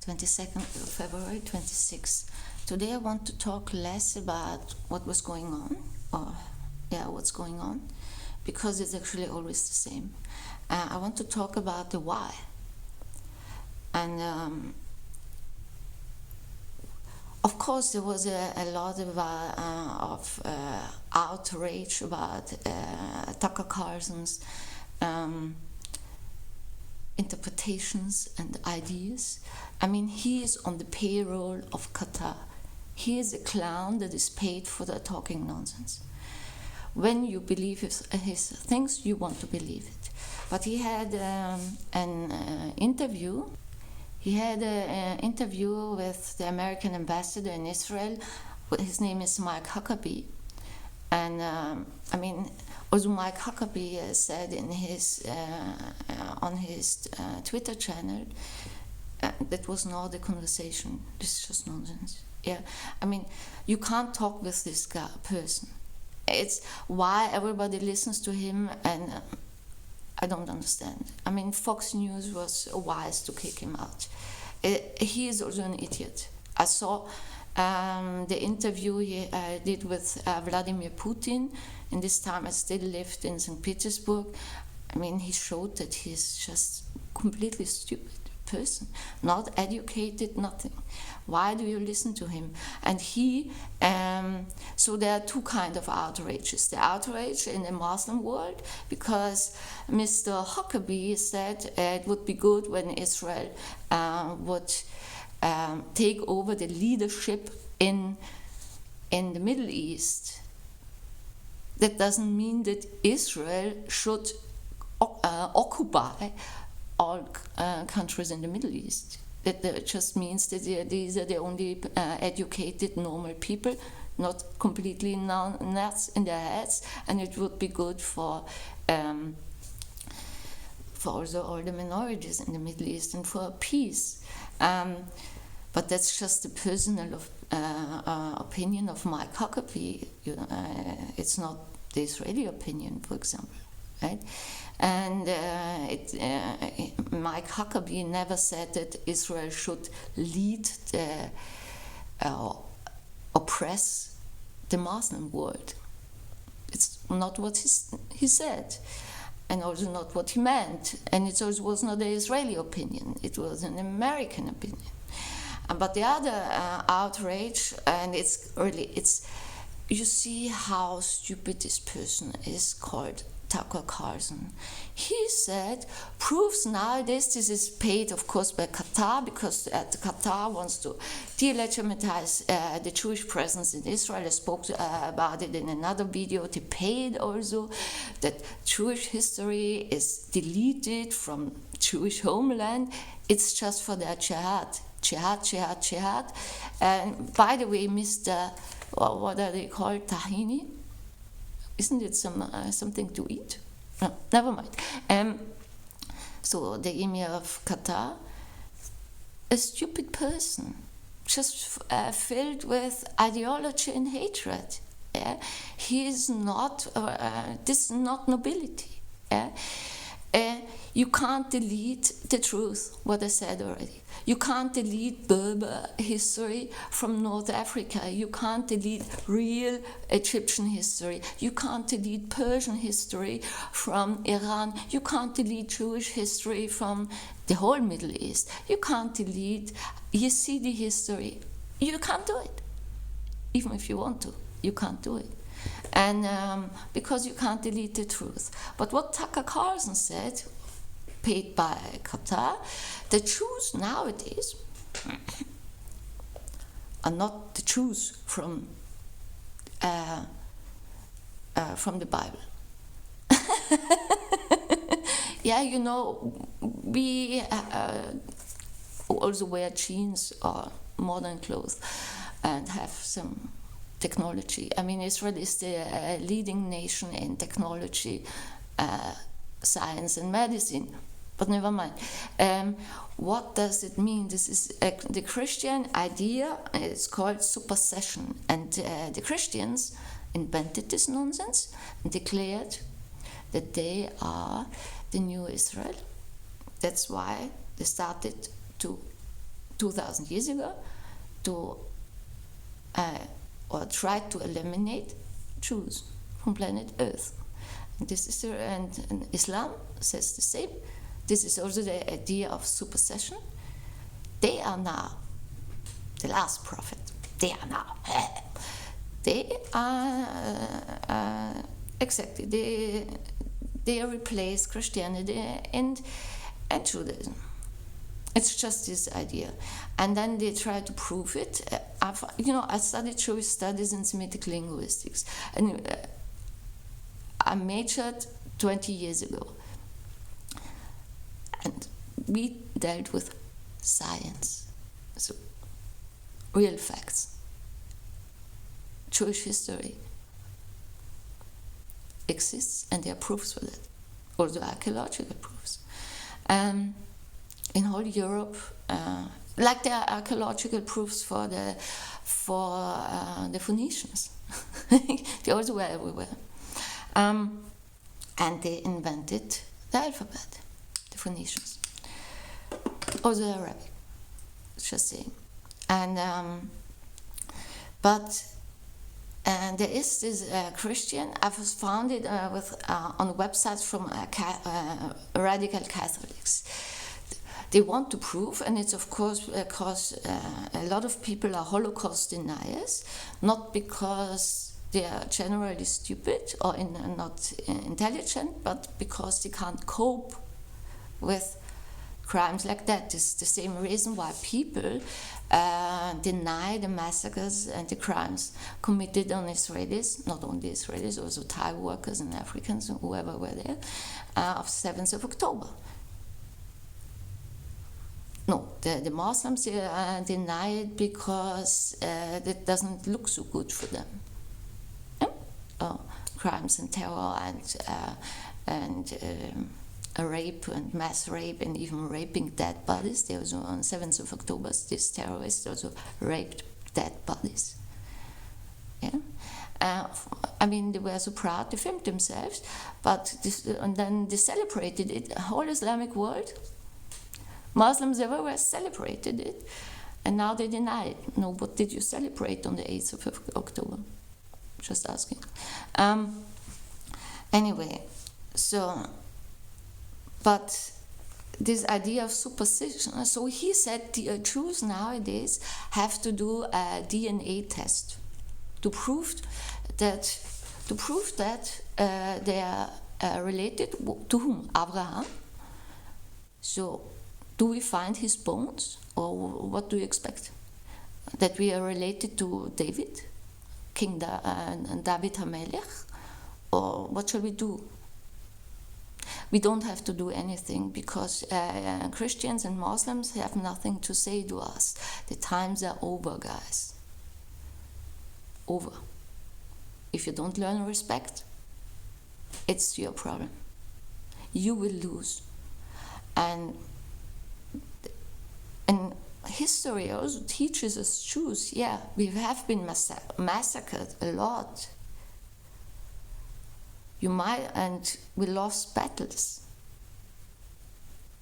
22nd of February 26. Today I want to talk less about what was going on, what's going on, because it's actually always the same. I want to talk about the why. And of course there was a lot of outrage about Tucker Carlson's interpretations and ideas. I mean, he is on the payroll of Qatar. He is a clown that is paid for the talking nonsense. When you believe his things, you want to believe it. But he had an interview. He had an interview with the American ambassador in Israel. His name is M.Huckabee. And also M.Huckabee said in his on his Twitter channel that was not a conversation. This is just nonsense. Yeah, I mean, you can't talk with this person. It's why everybody listens to him, and I don't understand. I mean, Fox News was wise to kick him out. He is also an idiot. I saw the interview he did with Vladimir Putin, and this time I still lived in St. Petersburg. I mean, he showed that he's just completely stupid person, not educated, nothing. Why do you listen to him? And he, so there are two kinds of outrages. The outrage in the Muslim world, because Mr. Huckabee said it would be good when Israel would take over the leadership in the Middle East. That doesn't mean that Israel should occupy all countries in the Middle East. That just means that these are the only educated, normal people, not completely nuts in their heads, and it would be good for also all the minorities in the Middle East and for peace. But that's just the personal opinion of M.Huckabee. It's not the Israeli opinion, for example, right? And M.Huckabee never said that Israel should lead oppress the Muslim world. It's not what he said, and also not what he meant. And it also was not the Israeli opinion, it was an American opinion. But the other outrage, and it's you see how stupid this person is, called Tucker Carlson. He said, proves nowadays, this is paid, of course, by Qatar, because Qatar wants to delegitimize the Jewish presence in Israel. I spoke about it in another video. They paid also that Jewish history is deleted from Jewish homeland. It's just for their jihad. Jihad. And by the way, Mr. What are they called? Tahini? Isn't it something to eat? No, never mind. So the Emir of Qatar, a stupid person, just filled with ideology and hatred. Yeah? He is not. This is not nobility. Yeah? You can't delete the truth, what I said already. You can't delete Berber history from North Africa. You can't delete real Egyptian history. You can't delete Persian history from Iran. You can't delete Jewish history from the whole Middle East. You can't delete Yazidi history. You can't do it. Even if you want to, you can't do it. And because you can't delete the truth. But what Tucker Carlson said, paid by Qatar, the Jews nowadays are not the Jews from the Bible. Yeah, you know, we also wear jeans or modern clothes and have some technology. I mean, Israel is the leading nation in technology, science and medicine. But never mind. What does it mean? This is the Christian idea. It's called supersession. And the Christians invented this nonsense and declared that they are the new Israel. That's why they started to 2,000 years ago to or tried to eliminate Jews from planet Earth. And this is and Islam says the same. This is also the idea of supersession. They are now the last prophet. They are now. They are exactly. They replace Christianity and Judaism. It's just this idea. And then they try to prove it. I studied Jewish studies and Semitic linguistics. And I majored 20 years ago. And we dealt with science. So, real facts. Jewish history exists, and there are proofs for that. Also archaeological proofs. In whole Europe, like there are archaeological proofs for the Phoenicians. They also were everywhere. And they invented the alphabet, the Phoenicians. Also Arabic, just saying. And there is this Christian. I was founded on websites from radical Catholics. They want to prove, and it's of course because a lot of people are Holocaust deniers, not because they are generally stupid or not intelligent, but because they can't cope with crimes like that. It's the same reason why people deny the massacres and the crimes committed on Israelis, not only Israelis, also Thai workers and Africans and whoever were there, of 7th of October. No, the Muslims deny it because it doesn't look so good for them. Crimes and terror and rape and mass rape and even raping dead bodies. There was on 7th of October, these terrorists also raped dead bodies. Yeah, they were so proud, they filmed themselves, and then they celebrated it. The whole Islamic world, Muslims everywhere celebrated it, and now they deny it. No, what did you celebrate on the 8th of October? Just asking. Anyway, so, but this idea of superstition, so he said the Jews nowadays have to do a DNA test to prove that they are related to whom? Abraham. So, do we find his bones, or what do you expect? That we are related to David, King David HaMelech, or what shall we do? We don't have to do anything because Christians and Muslims have nothing to say to us. The times are over, guys. Over. If you don't learn respect, it's your problem. You will lose. And history also teaches us Jews, yeah, we have been massacred a lot. And we lost battles.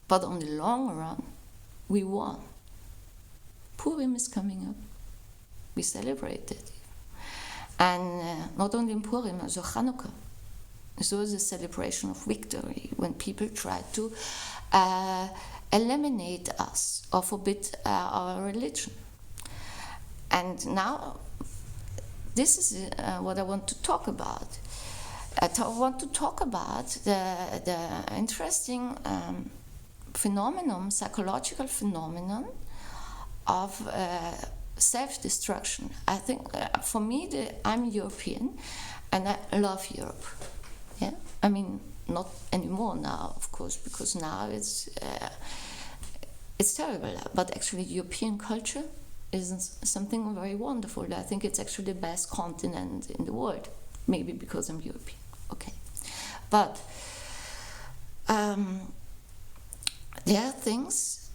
But on the long run, we won. Purim is coming up. We celebrate it. And not only in Purim, also Hanukkah. It's also a celebration of victory when people try to eliminate us or forbid our religion. And now, this is what I want to talk about. I want to talk about the interesting phenomenon, psychological phenomenon of self-destruction. I think, for me, I'm European, and I love Europe. Yeah, not anymore now, of course, because now it's terrible. But actually, European culture is something very wonderful. I think it's actually the best continent in the world. Maybe because I'm European. Okay, but there are things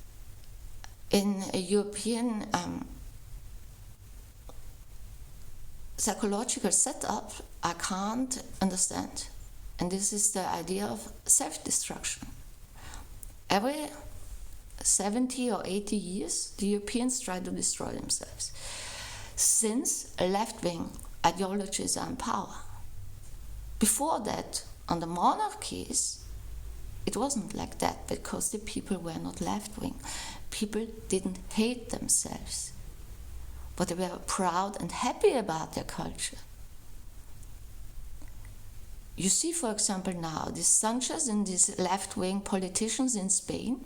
in a European psychological setup I can't understand. And this is the idea of self-destruction. Every 70 or 80 years, the Europeans try to destroy themselves, since left-wing ideologies are in power. Before that, on the monarchies, it wasn't like that, because the people were not left-wing. People didn't hate themselves, but they were proud and happy about their culture. You see, for example, now, these Sanchez and these left-wing politicians in Spain,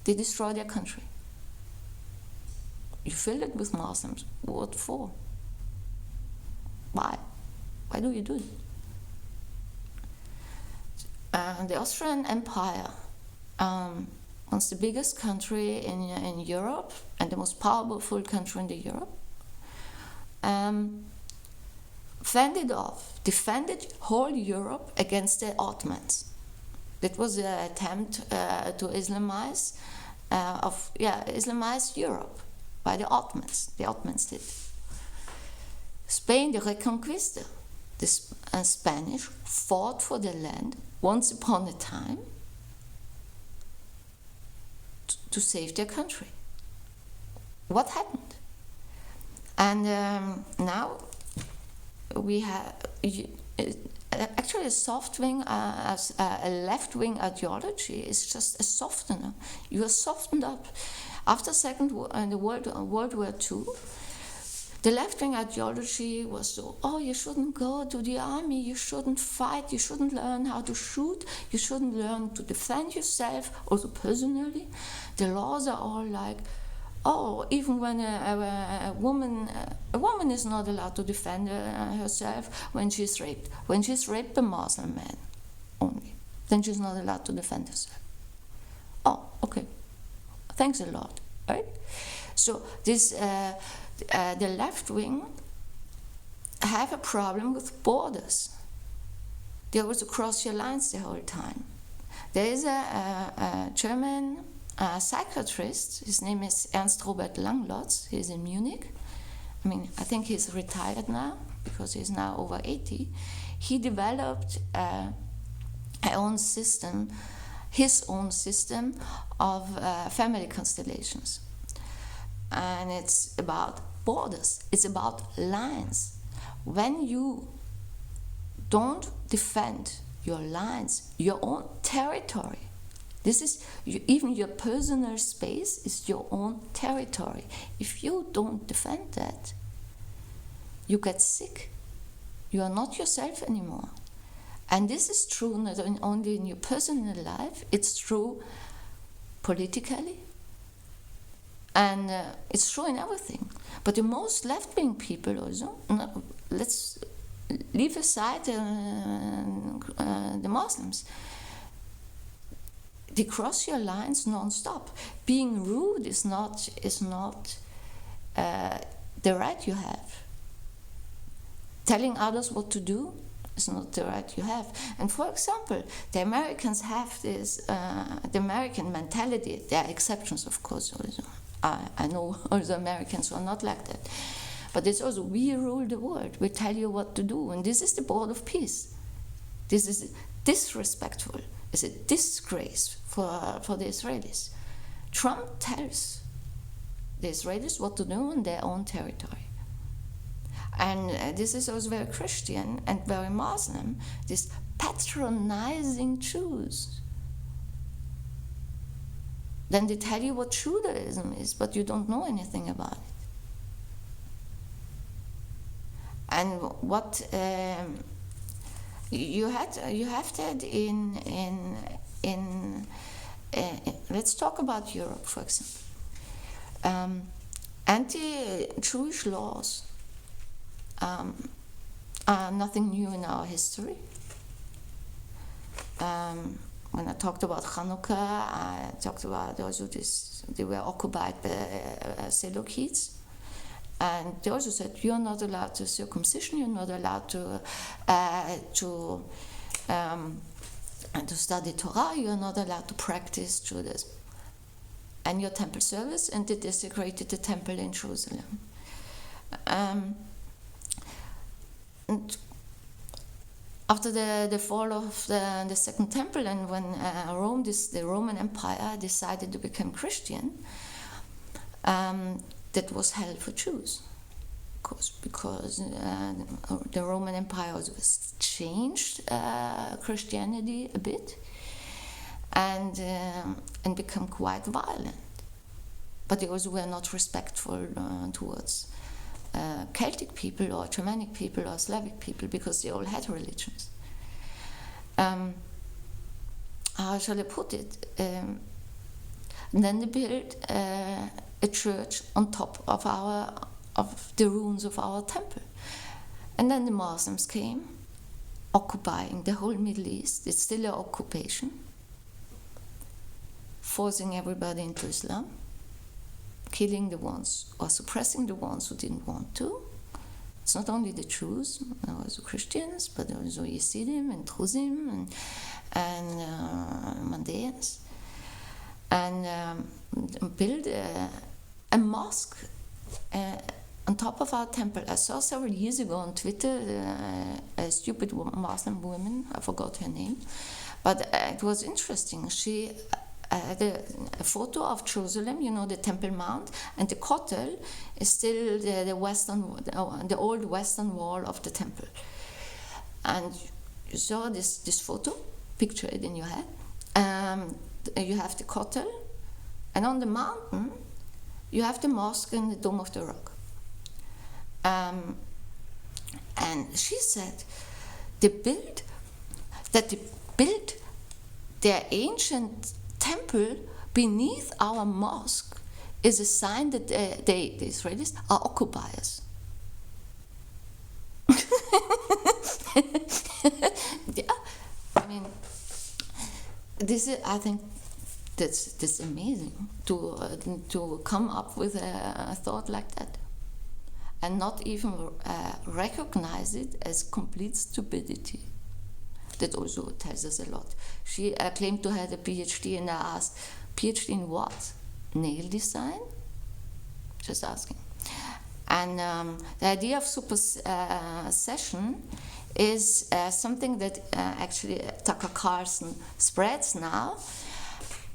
they destroy their country. You fill it with Muslims. What for? Why? Why do you do it? The Austrian Empire, was the biggest country in Europe and the most powerful country in Europe. Defended whole Europe against the Ottomans. That was an attempt to Islamize Europe by the Ottomans. The Ottomans did. Spain, the Reconquista, the Spanish fought for their land once upon a time to save their country. What happened? And now we have actually a soft wing, a left wing ideology is just a softener. You are softened up. After World War II, the left-wing ideology was so, you shouldn't go to the army, you shouldn't fight, you shouldn't learn how to shoot, you shouldn't learn to defend yourself, also personally. The laws are all like, even when a woman is not allowed to defend herself when she's raped. When she's raped by Muslim men only, then she's not allowed to defend herself. Okay. Thanks a lot, right? So this... the left wing have a problem with borders. They also cross your lines the whole time. There is a German psychiatrist, his name is Ernst Robert Langlotz, he's in Munich. I think he's retired now because he's now over 80. He developed his own system of family constellations. And it's about borders, it's about lines. When you don't defend your lines, your own territory, even your personal space is your own territory. If you don't defend that, you get sick. You are not yourself anymore. And this is true not only in your personal life, it's true politically. And it's true in everything. But the most left-wing people also, let's leave aside the Muslims, they cross your lines non-stop. Being rude is not the right you have. Telling others what to do is not the right you have. And for example, the Americans have this, the American mentality. There are exceptions, of course, also. I know also Americans who are not like that. But it's also, we rule the world. We tell you what to do. And this is the board of peace. This is disrespectful. It's a disgrace for the Israelis. Trump tells the Israelis what to do on their own territory. And this is also very Christian and very Muslim, this patronizing Jews. Then they tell you what Judaism is, but you don't know anything about it. And what you have that in let's talk about Europe, for example. Anti-Jewish laws are nothing new in our history. When I talked about Hanukkah, I talked about also this, they were occupied by Seleucids. And they also said, you're not allowed to circumcision, you're not allowed to study Torah, you're not allowed to practice Judaism. And your temple service, and they desecrated the temple in Jerusalem. And after the fall of the Second Temple, and when the Roman Empire decided to become Christian, that was hell for Jews, of course, because the Roman Empire was changed Christianity a bit, and become quite violent. But they also were not respectful towards Celtic people or Germanic people or Slavic people, because they all had religions. How shall I put it? And then they built a church on top of the ruins of our temple. And then the Muslims came, occupying the whole Middle East. It's still an occupation, forcing everybody into Islam, killing the ones or suppressing the ones who didn't want to. It's not only the Jews, also Christians, but also Yesidim and Druzim and Mandaeans. And build a mosque on top of our temple. I saw several years ago on Twitter a stupid Muslim woman, I forgot her name, but it was interesting. She had a photo of Jerusalem, the Temple Mount, and the Kotel is still the old western wall of the temple. And you saw this photo, picture it in your head. You have the Kotel, and on the mountain you have the mosque and the Dome of the Rock. And she said they built their ancient temple beneath our mosque is a sign that the Israelis are occupiers. Yeah, I mean, I think that's amazing to come up with a thought like that, and not even recognize it as complete stupidity. That also tells us a lot. She claimed to have a PhD, and I asked, PhD in what? Nail design? Just asking. And the idea of supersession is something that actually T.Carlson spreads now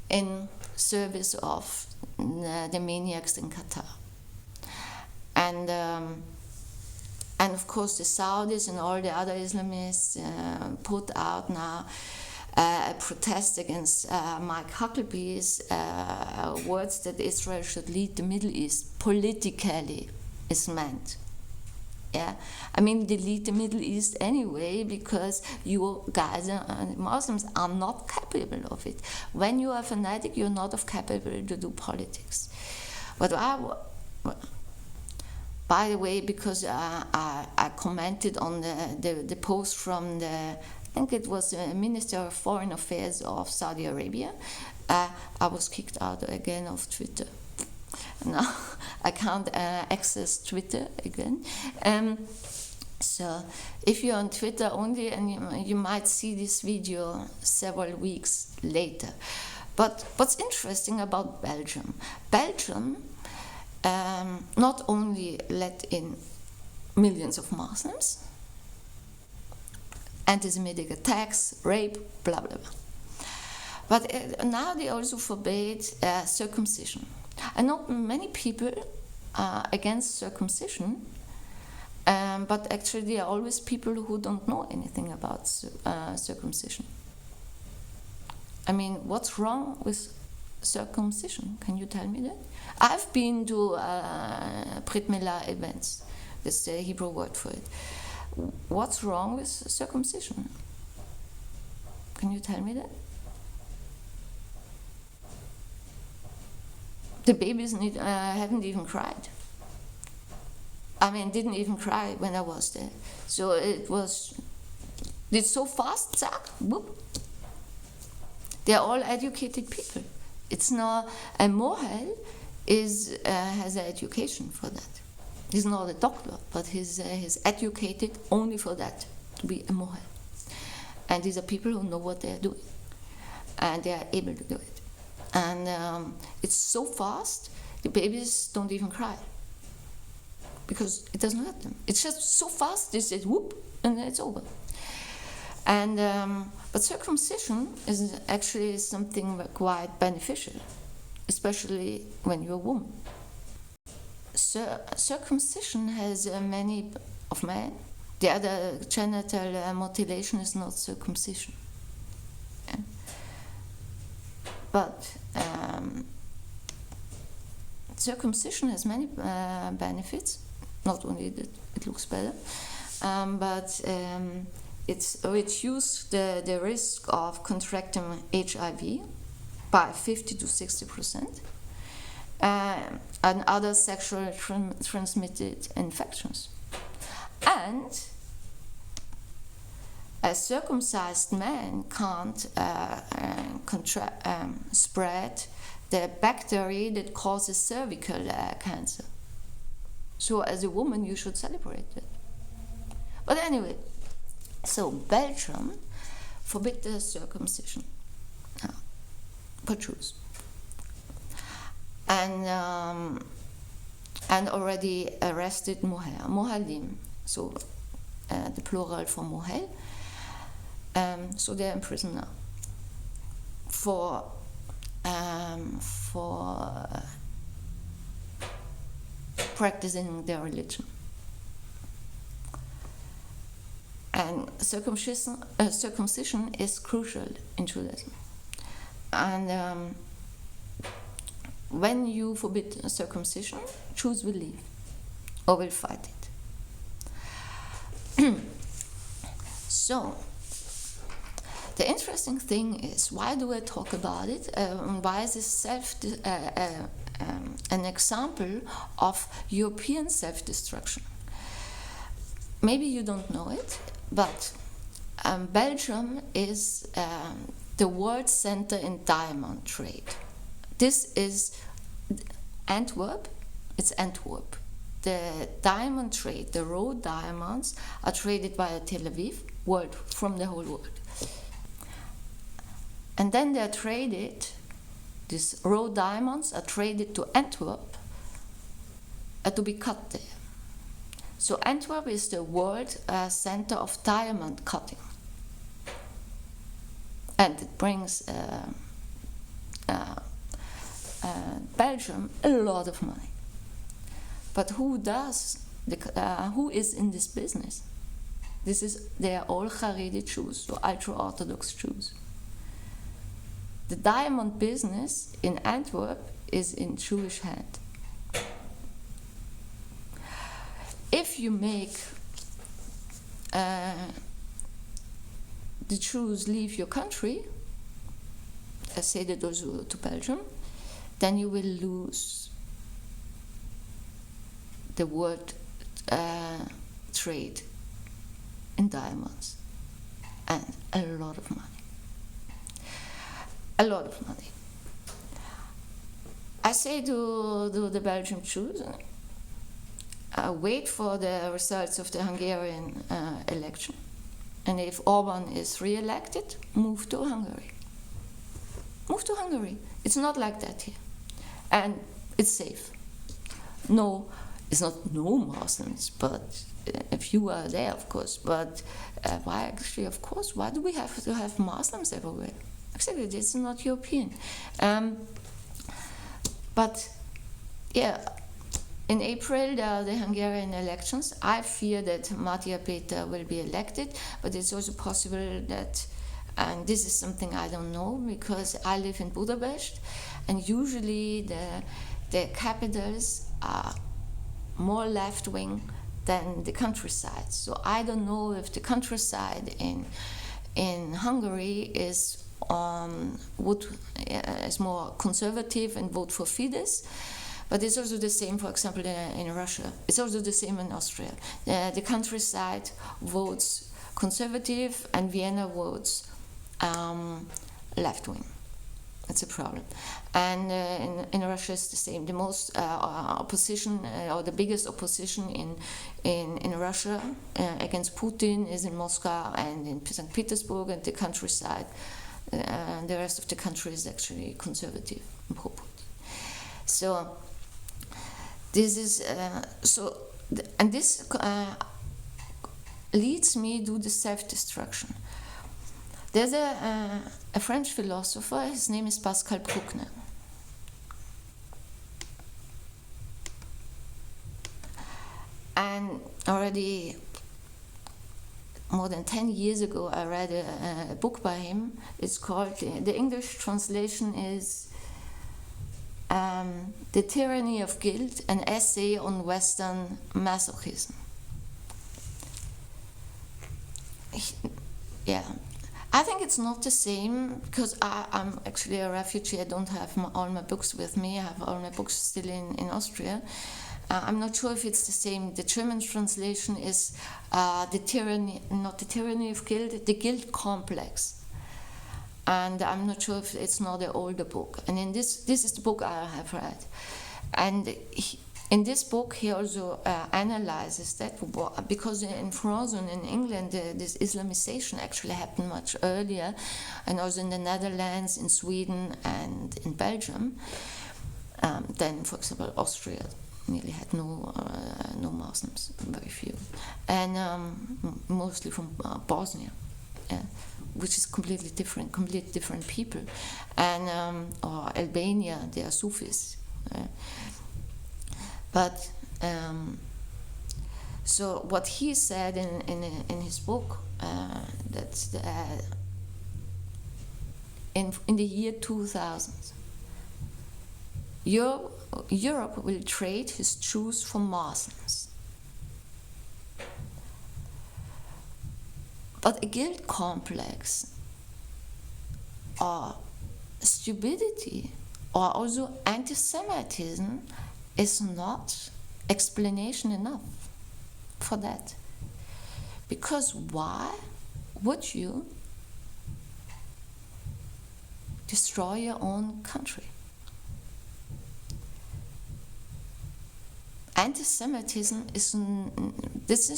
in service of the maniacs in Qatar. And of course the Saudis and all the other Islamists put out now a protest against M.Huckabee's words that Israel should lead the Middle East politically is meant. Yeah, I mean, they lead the Middle East anyway because you guys, Muslims, are not capable of it. When you are fanatic, you're not capable to do politics. But by the way, because I commented on the post from I think it was the Minister of Foreign Affairs of Saudi Arabia, I was kicked out again of Twitter. Now I can't access Twitter again. So if you're on Twitter only, and you might see this video several weeks later. But what's interesting about Belgium not only let in millions of Muslims, anti-Semitic attacks, rape, blah, blah, blah. But now they also forbade circumcision. I know many people are against circumcision, but actually there are always people who don't know anything about circumcision. I mean, what's wrong with circumcision? Can you tell me that? I've been to Brit Milah events. That's the Hebrew word for it. What's wrong with circumcision? Can you tell me that? The babies haven't even cried. I mean, didn't even cry when I was there. So it's so fast, zack, whoop. They're all educated people. It's not, and Moshe has an education for that. He's not a doctor, but he's educated only for that, to be a Moshe. And these are people who know what they're doing, and they are able to do it. And it's so fast, the babies don't even cry, because it doesn't hurt them. It's just so fast, they say whoop, and then it's over. And but circumcision is actually something quite beneficial, especially when you're a woman. Circumcision has many of men. The other genital mutilation is not circumcision. Yeah. But circumcision has many benefits. Not only that it looks better, but it's reduced the risk of contracting HIV by 50 to 60%, and other sexually transmitted infections. And a circumcised man can't spread the bacteria that causes cervical cancer. So as a woman, you should celebrate it. But anyway, so Belgium forbid the circumcision for Jews, and already arrested Mohalim, so the plural for Mohel. So they're in prison now for practicing their religion. And circumcision is crucial in Judaism. And when you forbid circumcision, Jews will leave or will fight it. So, the interesting thing is, why do I talk about it? Why is this an example of European self-destruction? Maybe you don't know it, but Belgium is the world center in diamond trade. This is Antwerp. It's Antwerp. The diamond trade, the raw diamonds, are traded via Tel Aviv, from the whole world. And then they are traded, these raw diamonds are traded to Antwerp to be cut there. So Antwerp is the world center of diamond cutting. And it brings Belgium a lot of money. But who is in this business? They are all Haredi Jews, so ultra-Orthodox Jews. The diamond business in Antwerp is in Jewish hand. If you make the Jews leave your country, I say that also to Belgium, then you will lose the world trade in diamonds and a lot of money. A lot of money. I say to the Belgian Jews, wait for the results of the Hungarian election. And if Orban is re-elected, move to Hungary. Move to Hungary. It's not like that here. And it's safe. No, it's not no Muslims, but if you are there, of course. But why actually, of course, why do we have to have Muslims everywhere? Exactly, it's not European. But yeah, in April there are the Hungarian elections. I fear that Matija Peter will be elected, but it's also possible that, and this is something I don't know because I live in Budapest, and usually the capitals are more left-wing than the countryside. So I don't know if the countryside in Hungary is more conservative and vote for Fidesz, but it's also the same, for example, in Russia. It's also the same in Austria. The countryside votes conservative, and Vienna votes left-wing. That's a problem. And in Russia, it's the same. The most opposition, or the biggest opposition in Russia against Putin is in Moscow and in St. Petersburg, and the countryside. The rest of the country is actually conservative and pro-Putin. So this is this leads me to the self-destruction. There's a French philosopher, his name is Pascal Bruckner. And already more than 10 years ago, I read a book by him. It's called, the English translation is The Tyranny of Guilt, an essay on Western masochism. Yeah, I think it's not the same, because I'm actually a refugee. I don't have all my books with me. I have all my books still in Austria. I'm not sure if it's the same. The German translation is the tyranny, not the tyranny of guilt, the guilt complex. And I'm not sure if it's not an older book. And in this is the book I have read. And in this book, he also analyzes that, because in France and in England, this Islamization actually happened much earlier, and also in the Netherlands, in Sweden, and in Belgium, than, for example, Austria. Nearly had no Muslims, very few, and mostly from Bosnia, which is completely different people, and or Albania, they are Sufis, but so what he said in his book, that in the year 2000, Europe will trade his Jews for Muslims. But a guilt complex or stupidity or also anti-Semitism is not explanation enough for that. Because why would you destroy your own country? Anti-Semitism is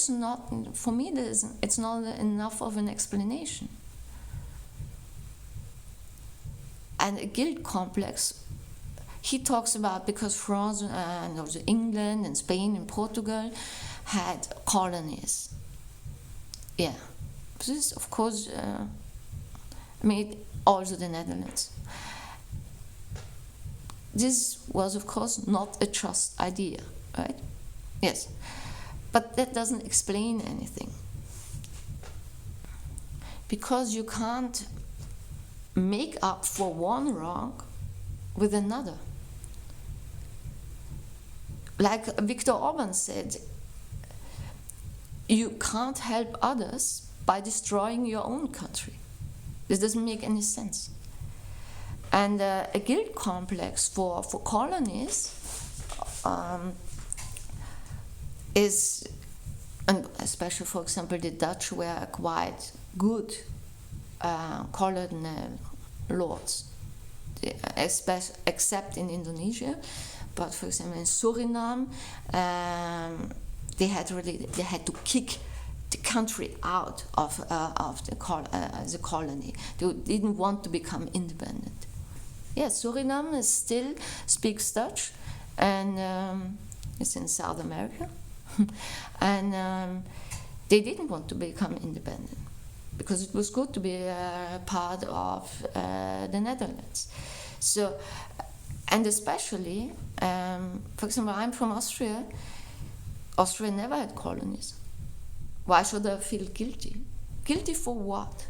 not, for me, it's not enough of an explanation. And a guilt complex, he talks about, because France and also England and Spain and Portugal had colonies. Yeah, this of course made also the Netherlands. This was of course not a just idea. Right? Yes. But that doesn't explain anything. Because you can't make up for one wrong with another. Like Viktor Orban said, you can't help others by destroying your own country. This doesn't make any sense. And a guilt complex for colonies is, and especially, for example, the Dutch were quite good colonial lords, except in Indonesia. But for example, in Suriname, they had to kick the country out of the colony. They didn't want to become independent. Yes, Suriname still speaks Dutch, and it's in South America. And they didn't want to become independent because it was good to be part of the Netherlands. So, and especially, for example, I'm from Austria. Austria never had colonies. Why should I feel guilty? Guilty for what?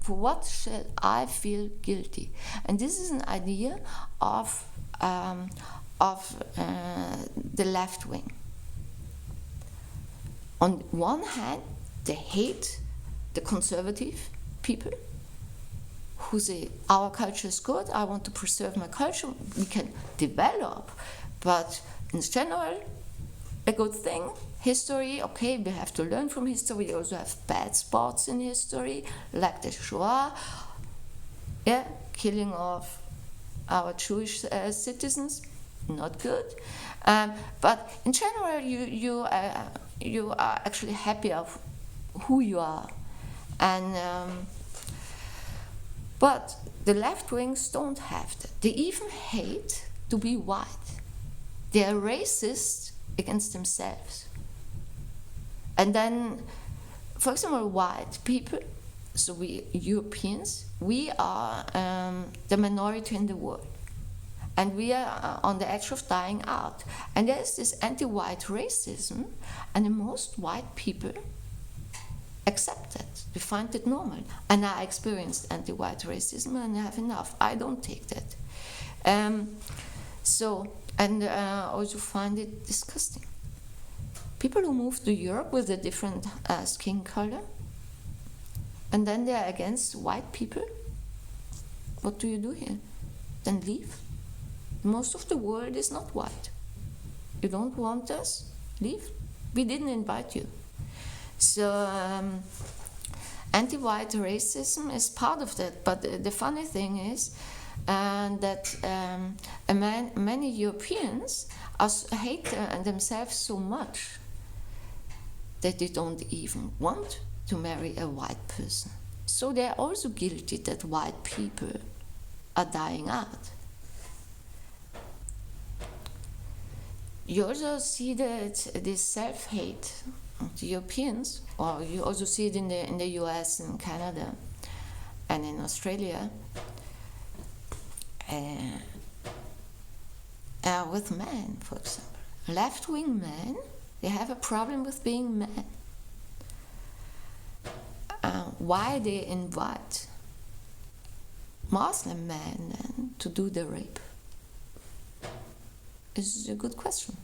For what shall I feel guilty? And this is an idea of the left wing. On one hand, they hate the conservative people who say, our culture is good, I want to preserve my culture, we can develop, but in general, a good thing. History, okay, we have to learn from history. We also have bad spots in history, like the Shoah, killing of our Jewish citizens, not good. But in general, you are actually happy of who you are, and but the left wings don't have that. They even hate to be white. They are racist against themselves. And then, for example, white people so we Europeans, we are the minority in the world. And we are on the edge of dying out. And there's this anti-white racism, and the most white people accept that. They find it normal. And I experienced anti-white racism, and I have enough. I don't take that. I also find it disgusting. People who move to Europe with a different skin color, and then they're against white people. What do you do here? Then leave. Most of the world is not white. You don't want us? Leave. We didn't invite you. So anti-white racism is part of that. But the funny thing is that many Europeans hate themselves so much that they don't even want to marry a white person. So they're also guilty that white people are dying out. You also see that this self-hate of the Europeans, or you also see it in the US and Canada and in Australia, with men, for example. Left-wing men, they have a problem with being men. Why they invite Muslim men then to do the rape? This is a good question.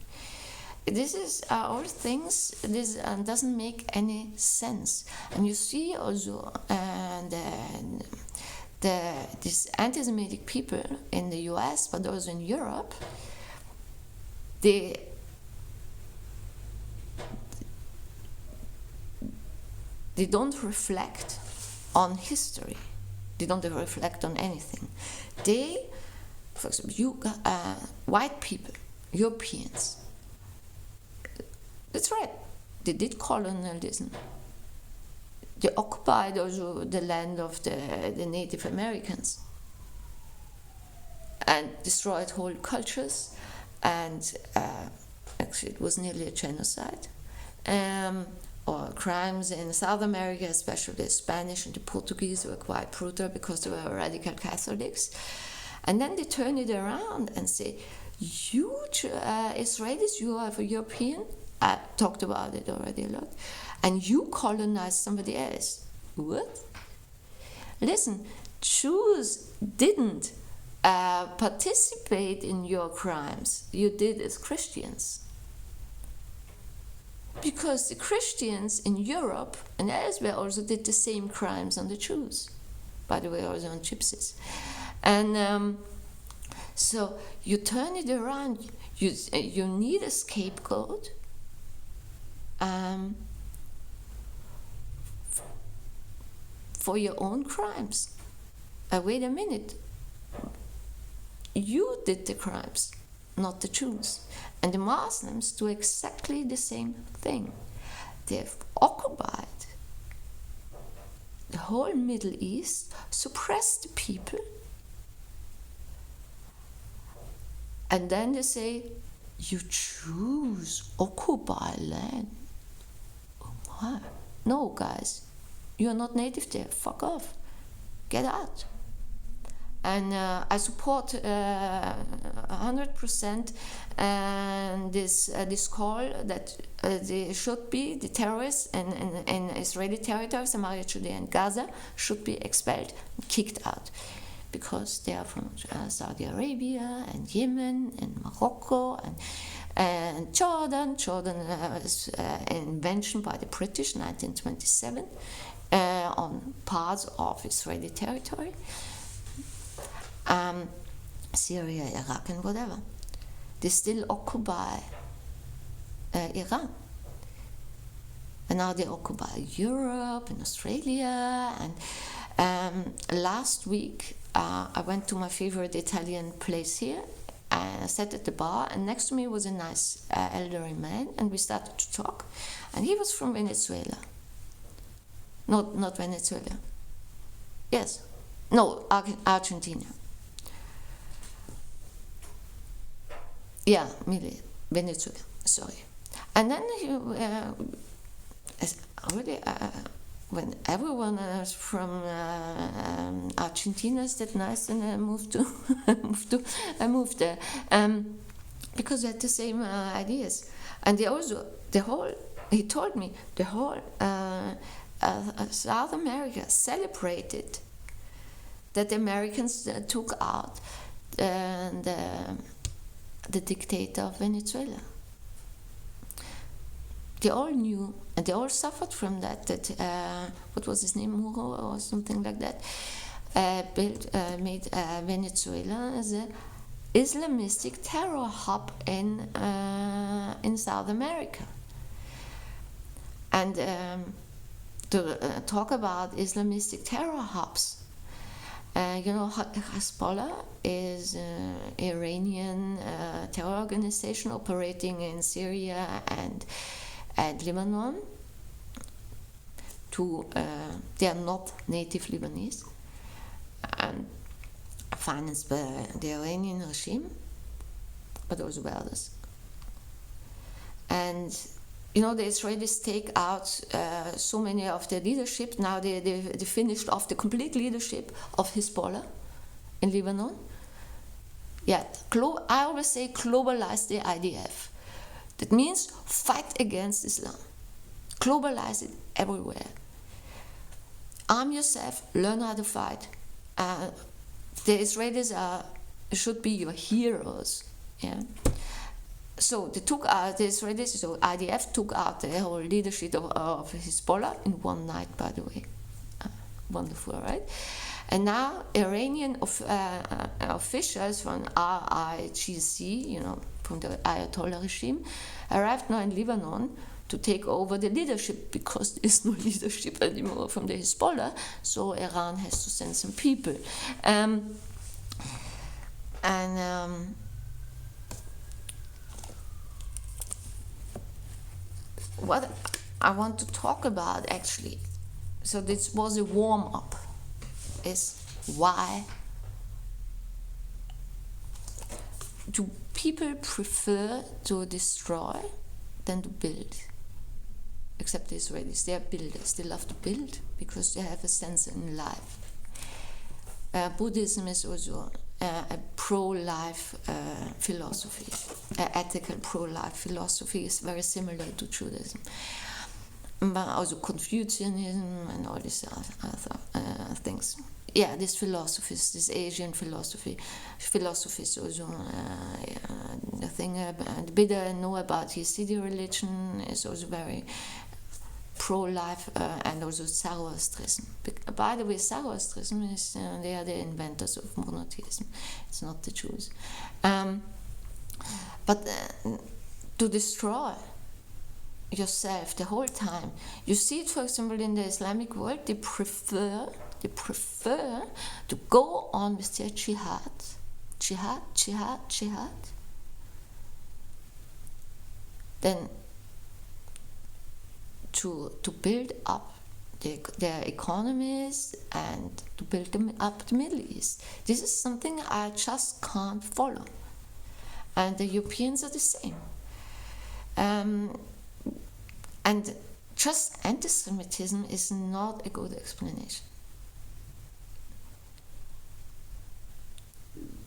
This is all things, this doesn't make any sense. And you see also these anti-Semitic people in the US, but also in Europe, they don't reflect on history. They don't reflect on anything. They, for example, white people, Europeans, that's right, they did colonialism. They occupied also the land of the Native Americans and destroyed whole cultures, and actually it was nearly a genocide. Or crimes in South America, especially the Spanish and the Portuguese, were quite brutal because they were radical Catholics. And then they turn it around and say, you Israelis, you are European. I talked about it already a lot. And you colonized somebody else. What? Listen, Jews didn't participate in your crimes. You did as Christians. Because the Christians in Europe and elsewhere also did the same crimes on the Jews. By the way, also on gypsies. And so you turn it around. You need a scapegoat for your own crimes. Wait a minute. You did the crimes, not the Jews. And the Muslims do exactly the same thing. They've occupied the whole Middle East, suppressed the people, and then they say, you Jews occupy land. Oh my. No, guys, you're not native there. Fuck off. Get out. And I support 100% this call that they should be, the terrorists in Israeli territory, Samaria, Judea, and Gaza should be expelled and kicked out, because they are from Saudi Arabia and Yemen and Morocco and Jordan. Jordan was an invention by the British in 1927 on parts of Israeli territory. Syria, Iraq, and whatever. They still occupy Iran. And now they occupy Europe and Australia. And last week, I went to my favorite Italian place here. And I sat at the bar, and next to me was a nice elderly man, and we started to talk. And he was from Venezuela. Not Venezuela. Yes. No, Argentina. Yeah, Venezuela, sorry. And then he really when everyone is from Argentina is that nice, and I moved to I moved there because they had the same ideas, and they also he told me the whole South America celebrated that the Americans took out the dictator of Venezuela. They all knew, and they all suffered from that. That what was his name, Muro or something like that, made Venezuela as an Islamistic terror hub in South America. And to talk about Islamistic terror hubs, Hezbollah is an Iranian terror organization operating in Syria and Lebanon. They are not native Lebanese and financed by the Iranian regime, but also by others. And the Israelis take out so many of the leadership. Now they finished off the complete leadership of Hezbollah in Lebanon. Yeah, I always say globalize the IDF. That means fight against Islam. Globalize it everywhere. Arm yourself, learn how to fight. The Israelis should be your heroes. Yeah. So they took out the Israelis, so IDF took out the whole leadership of Hezbollah in one night, by the way. Wonderful, right? And now Iranian officials from RIGC, from the Ayatollah regime, arrived now in Lebanon to take over the leadership because there's no leadership anymore from the Hezbollah, so Iran has to send some people. What I want to talk about actually, so this was a warm-up, is why do people prefer to destroy than to build? Except the Israelis, they are builders. They love to build because they have a sense in life. Buddhism is also a pro-life philosophy. Ethical pro-life philosophy is very similar to Judaism. But also Confucianism and all these other things. Yeah, these philosophies, this Asian philosophies also, the thing the bit I know about Yazidi religion is also very pro-life and also Zoroastrism. By the way, Zoroastrism is, they are the inventors of monotheism. It's not the Jews. But to destroy yourself the whole time, you see it, for example, in the Islamic world, they prefer to go on with their jihad, than to build up their economies and to build them up the Middle East. This is something I just can't follow. And the Europeans are the same. And just anti-Semitism is not a good explanation.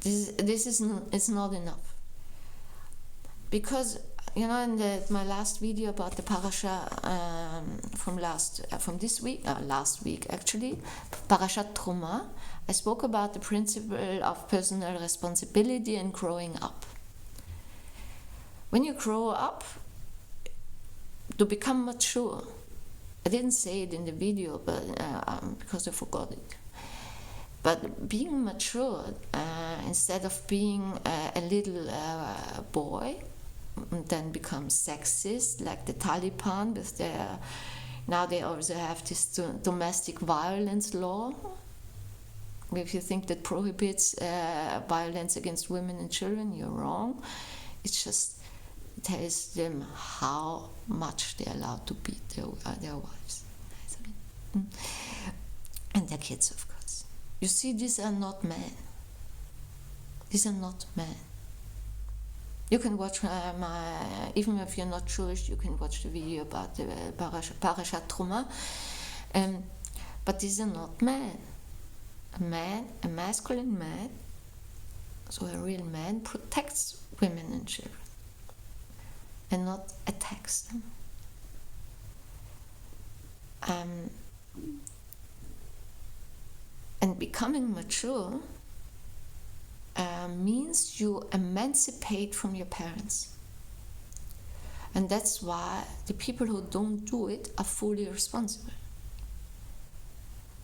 This is it's not enough. Because, in my last video about the parasha from this week, last week actually, Parashat Truma, I spoke about the principle of personal responsibility and growing up. When you grow up, to become mature, I didn't say it in the video, but because I forgot it. But being mature, instead of being a little boy, then becomes sexist, like the Taliban with their. Now they also have this domestic violence law. If you think that prohibits violence against women and children, you're wrong. It's just tells them how much they're allowed to beat their wives. And their kids, of course. You see, these are not men. These are not men. You can watch even if you're not Jewish, you can watch the video about the Parashat Truma. But these are not men. A masculine man, so a real man, protects women and children and not attacks them. And becoming mature means you emancipate from your parents. And that's why the people who don't do it are fully responsible.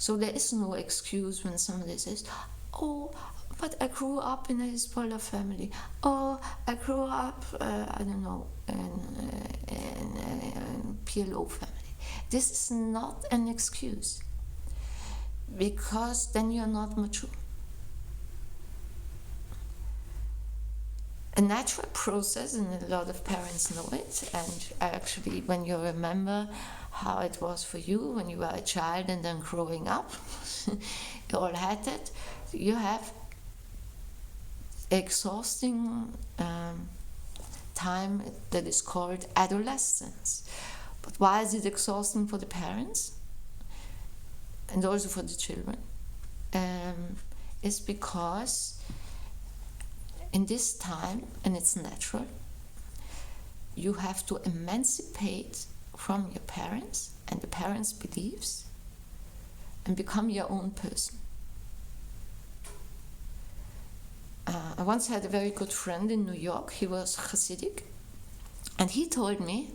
So there is no excuse when somebody says, oh, but I grew up in a Hezbollah family. Oh, I grew up, in PLO family. This is not an excuse, because then you're not mature. A natural process, and a lot of parents know it, and actually when you remember how it was for you when you were a child and then growing up, you all had it, you have exhausting time that is called adolescence. But why is it exhausting for the parents and also for the children? It's because in this time, and it's natural, you have to emancipate from your parents and the parents' beliefs and become your own person. I once had a very good friend in New York. He was Hasidic, and he told me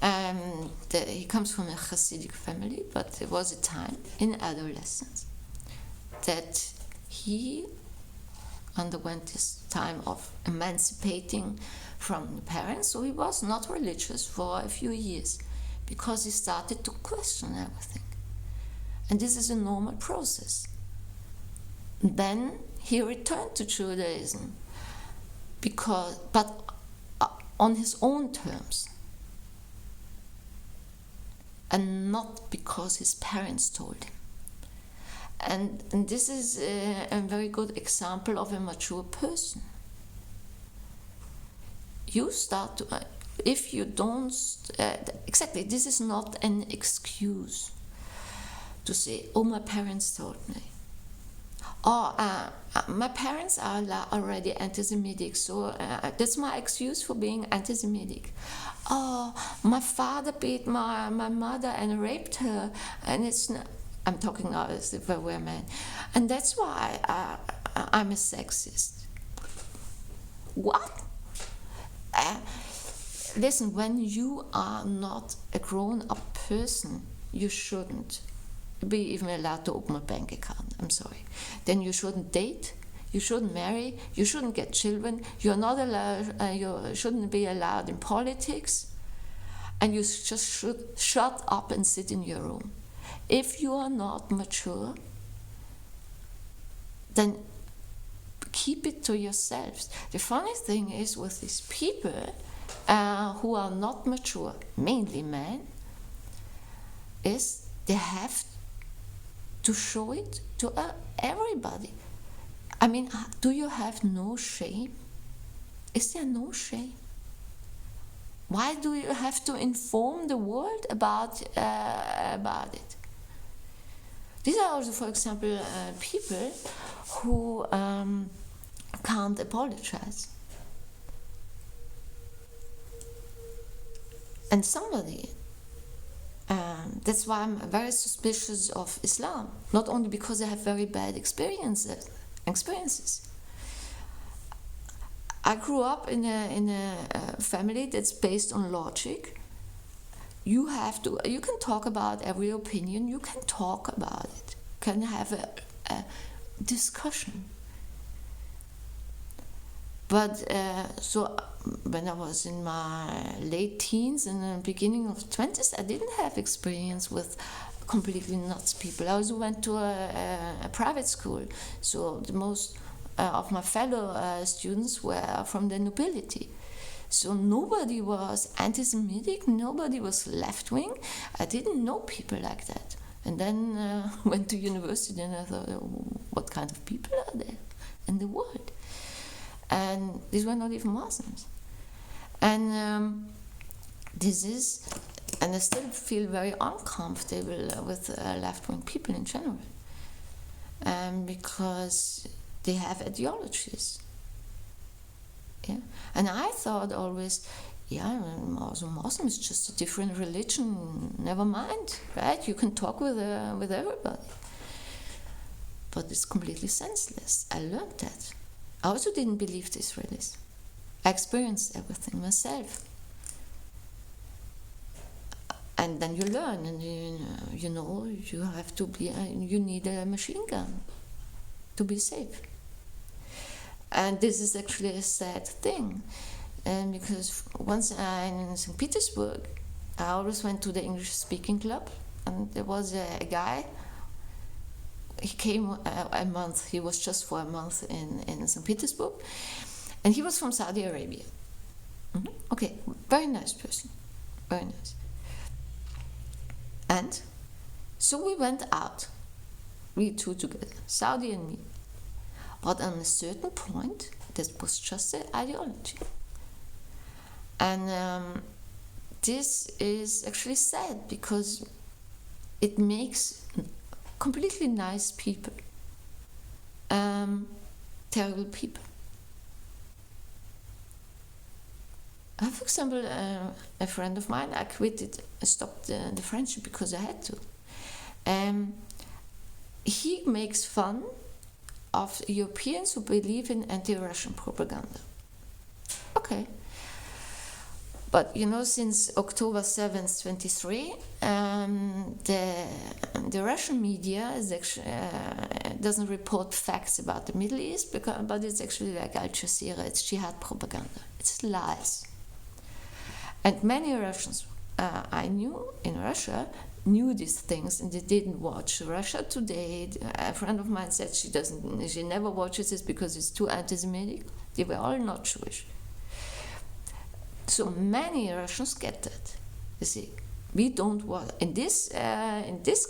that he comes from a Hasidic family, but there was a time in adolescence that he underwent this time of emancipating from the parents, so he was not religious for a few years because he started to question everything. And this is a normal process. Then he returned to Judaism, but on his own terms, and not because his parents told him. And this is a very good example of a mature person. You start to, if you don't, exactly, this is not an excuse to say, oh, my parents told me. Or my parents are already anti-Semitic, so that's my excuse for being anti-Semitic. Oh, my father beat my mother and raped her, and it's not, I'm talking now as if I were a man, and that's why I'm a sexist. What? Listen, when you are not a grown-up person, you shouldn't be even allowed to open a bank account. I'm sorry. Then you shouldn't date, you shouldn't marry, you shouldn't get children, you're not allowed, you shouldn't be allowed in politics, and you just should shut up and sit in your room. If you are not mature, then keep it to yourselves. The funny thing is with these people who are not mature, mainly men, is they have to show it to everybody. I mean, do you have no shame? Is there no shame? Why do you have to inform the world about it? These are also, for example, people who can't apologize. And somebody, that's why I'm very suspicious of Islam, not only because I have very bad experiences. I grew up in a family that's based on logic. You can talk about every opinion, you can talk about it, can have a discussion. But so when I was in my late teens and the beginning of 20s, I didn't have experience with completely nuts people. I also went to a private school, so the most of my fellow students were from the nobility. So nobody was anti-Semitic, nobody was left-wing. I didn't know people like that. And then went to university and I thought, oh, what kind of people are there in the world? And these were not even Muslims. And this is and I still feel very uncomfortable with left-wing people in general, because they have ideologies. Yeah, and I thought always, yeah, Muslim is just a different religion. Never mind, right? You can talk with everybody, but it's completely senseless. I learned that. I also didn't believe the Israelis. I experienced everything myself. And then you learn, and you know you have to be. You need a machine gun to be safe. And this is actually a sad thing, and because once in St. Petersburg, I always went to the English-speaking club, and there was a guy. He came a month. He was just for a month in St. Petersburg, and he was from Saudi Arabia. Mm-hmm. Okay, very nice person, very nice. And so we went out, we two together, Saudi and me. But on a certain point, that was just an ideology. And this is actually sad because it makes completely nice people terrible people. For example, a friend of mine, I stopped the friendship because I had to. He makes fun of Europeans who believe in anti-Russian propaganda. Okay. But you know, since October 7th, 23, the Russian media is actually, doesn't report facts about the Middle East, but it's actually like Al Jazeera, it's jihad propaganda, it's lies. And many Russians I knew in Russia knew these things, and they didn't watch Russia Today. A friend of mine said she never watches this because it's too anti-Semitic. They were all not Jewish. So many Russians get that. You see, we don't want in this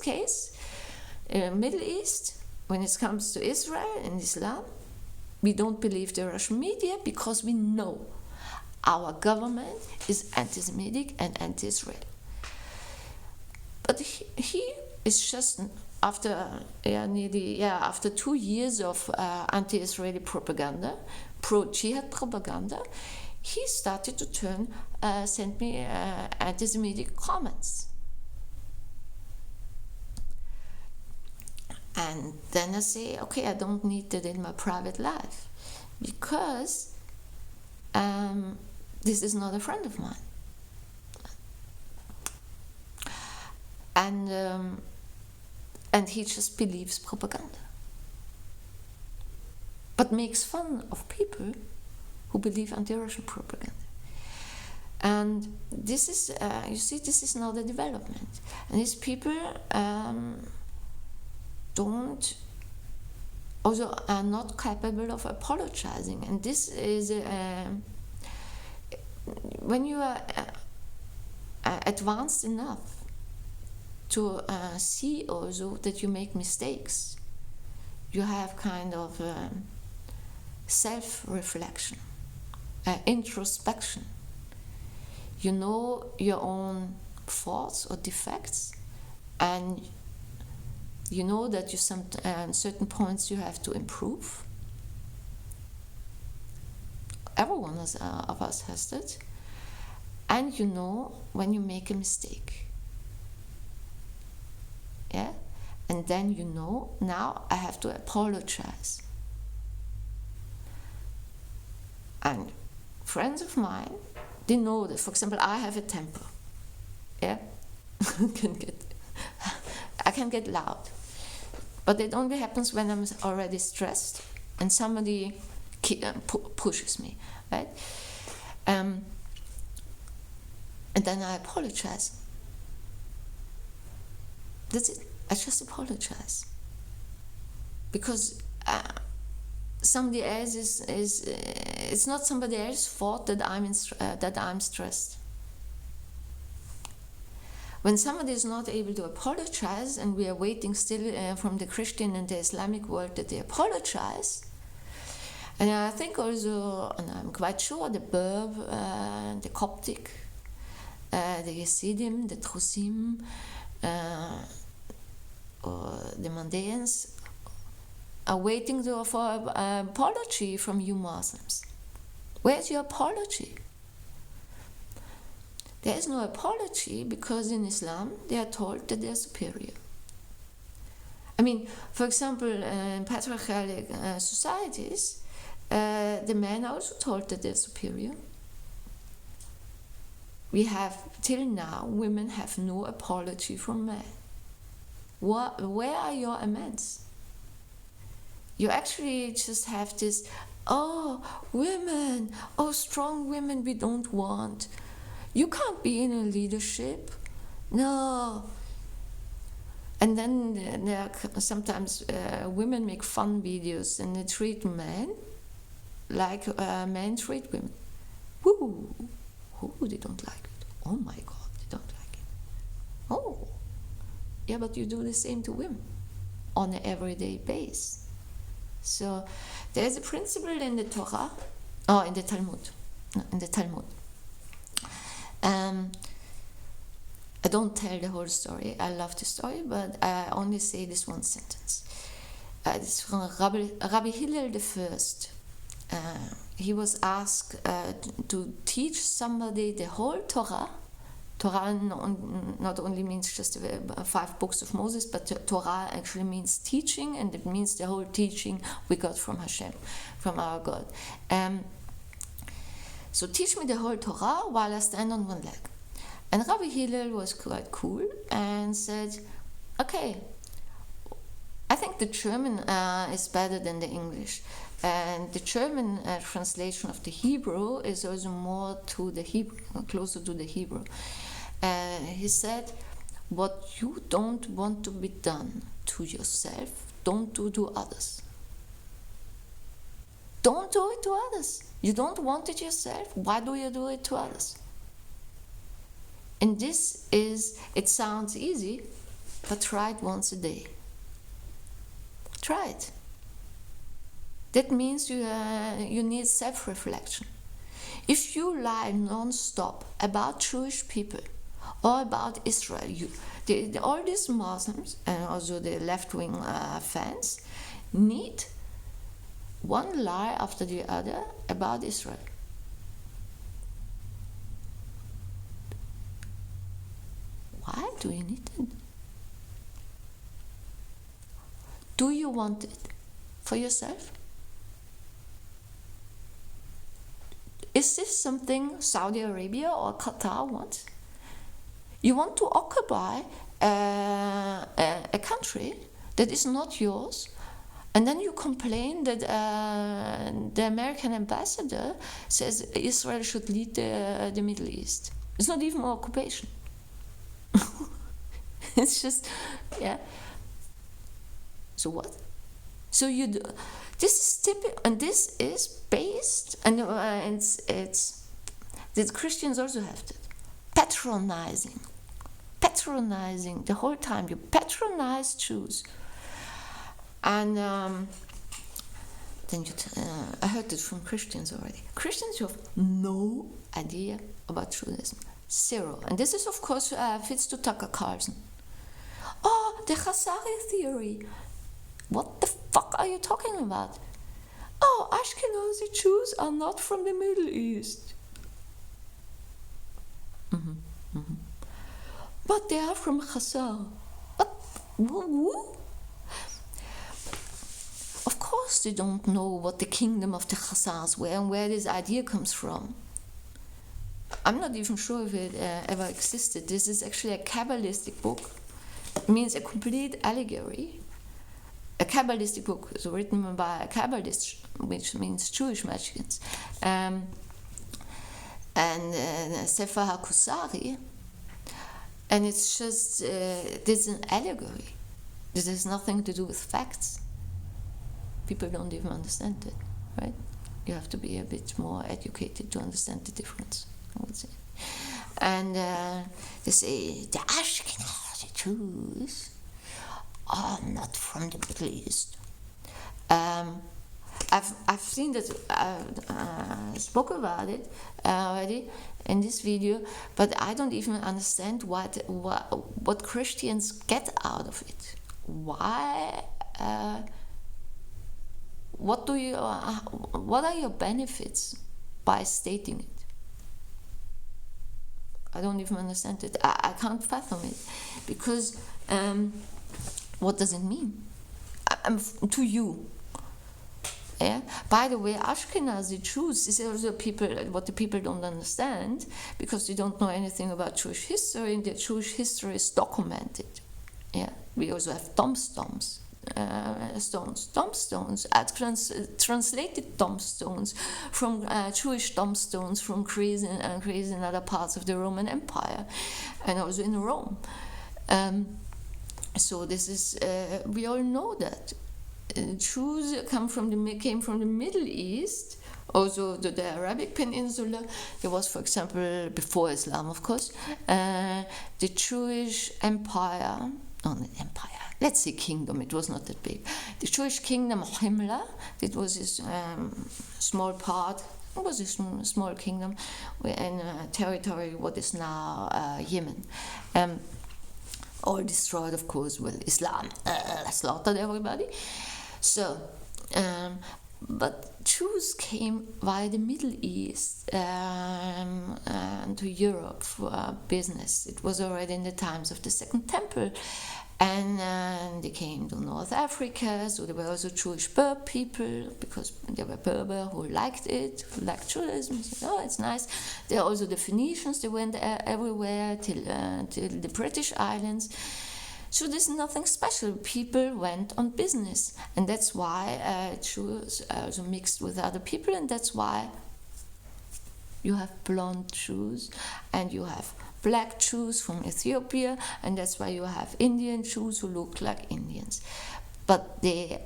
case, Middle East, when it comes to Israel and Islam, we don't believe the Russian media because we know our government is anti-Semitic and anti-Israel. But he is just after 2 years of anti-Israeli propaganda, pro-jihad propaganda, he started to send me anti-Semitic comments. And then I say, okay, I don't need that in my private life because this is not a friend of mine. And he just believes propaganda, but makes fun of people who believe anti-Russian propaganda. And this is, you see, this is not a development. And these people are not capable of apologizing. And this is, when you are advanced enough to see also that you make mistakes, you have kind of self-reflection, introspection. You know your own faults or defects, and you know that you certain points you have to improve. Everyone of us has that. And you know when you make a mistake. Yeah? And then you know, now I have to apologize. And friends of mine, they know that. For example, I have a temper. Yeah? I can get loud. But it only happens when I'm already stressed and somebody pushes me, right? And then I apologize. That's it. I just apologize. Because somebody else it's not somebody else's fault that I'm stressed. When somebody is not able to apologize, and we are waiting still from the Christian and the Islamic world that they apologize, and I think also, and I'm quite sure, the Berb, the Coptic, the Hasidim, the Drusim, or the Mandaeans are waiting for an apology from you Muslims. Where's your apology? There is no apology because in Islam they are told that they are superior. I mean, for example, in patriarchal societies, the men are also told that they're superior. We have, till now, women have no apology from men. Where are your amends? You actually just have this, oh, women, oh, strong women we don't want. You can't be in a leadership. No. And then there are sometimes women make fun videos and they treat men like men treat women. Woo! They don't like it. Oh my God, they don't like it. Oh, yeah, but you do the same to women on an everyday basis. So there's a principle in the Torah, in the Talmud. I don't tell the whole story. I love the story, but I only say this one sentence. It's from Rabbi Hillel I. He was asked to teach somebody the whole Torah. Torah not only means just the 5 books of Moses, but Torah actually means teaching, and it means the whole teaching we got from Hashem, from our God. So teach me the whole Torah while I stand on one leg. And Rabbi Hillel was quite cool and said, okay, I think the German is better than the English. And the German translation of the Hebrew is also more to the Hebrew, closer to the Hebrew. He said, what you don't want to be done to yourself, don't do to others. Don't do it to others. You don't want it yourself, why do you do it to others? And this is, it sounds easy, but try it once a day. Try it. That means you need self-reflection. If you lie non-stop about Jewish people or about Israel, all these Muslims and also the left-wing fans need one lie after the other about Israel. Why do you need it? Do you want it for yourself? Is this something Saudi Arabia or Qatar wants? You want to occupy a country that is not yours, and then you complain that the American ambassador says Israel should lead the Middle East. It's not even occupation. It's just, yeah. So what? So you do. This is typical, and this is based, and it's the Christians also have it. Patronizing the whole time. You patronize Jews, and then I heard it from Christians already. Christians have no idea about Judaism, zero. And this is, of course, fits to T.Carlson. Oh, the Khazari theory. What the fuck are you talking about? Oh, Ashkenazi Jews are not from the Middle East. But they are from Khazar. What? Who? Of course they don't know what the kingdom of the Khazars were and where this idea comes from. I'm not even sure if it ever existed. This is actually a Kabbalistic book. It means a complete allegory. A Kabbalistic book is written by a Kabbalist, which means Jewish magicians. And Sefer HaKusari. And it's just, this is an allegory. This has nothing to do with facts. People don't even understand it, right? You have to be a bit more educated to understand the difference, I would say. And they say, the Ashkenazi Jews are not from the Middle East. I I've seen that, spoke about it already in this video, but I don't even understand what Christians get out of it. Why? What are your benefits by stating it? I don't even understand it. I can't fathom it, because what does it mean to you? Yeah. By the way, Ashkenazi Jews is also what the people don't understand, because they don't know anything about Jewish history, and the Jewish history is documented. Yeah. We also have tombstones, translated tombstones from Jewish tombstones from Greece and other parts of the Roman Empire, and also in Rome. So this is we all know that Jews came from the Middle East, also the Arabic Peninsula. There was, for example, before Islam, of course, the Jewish Empire. Not empire. Let's say kingdom. It was not that big. The Jewish kingdom of Himmler. It was this small part. It was a small kingdom in territory what is now Yemen. All destroyed, of course, with Islam. Slaughtered everybody. So, but Jews came via the Middle East to Europe for business. It was already in the times of the Second Temple. And they came to North Africa, so there were also Jewish Berber people, because there were Berber who liked it, who liked Judaism. Said, oh, it's nice. There are also the Phoenicians, they went everywhere till the British Islands. So there's nothing special. People went on business, and that's why Jews are also mixed with other people, and that's why you have blonde Jews, and you have black Jews from Ethiopia, and that's why you have Indian Jews who look like Indians. But their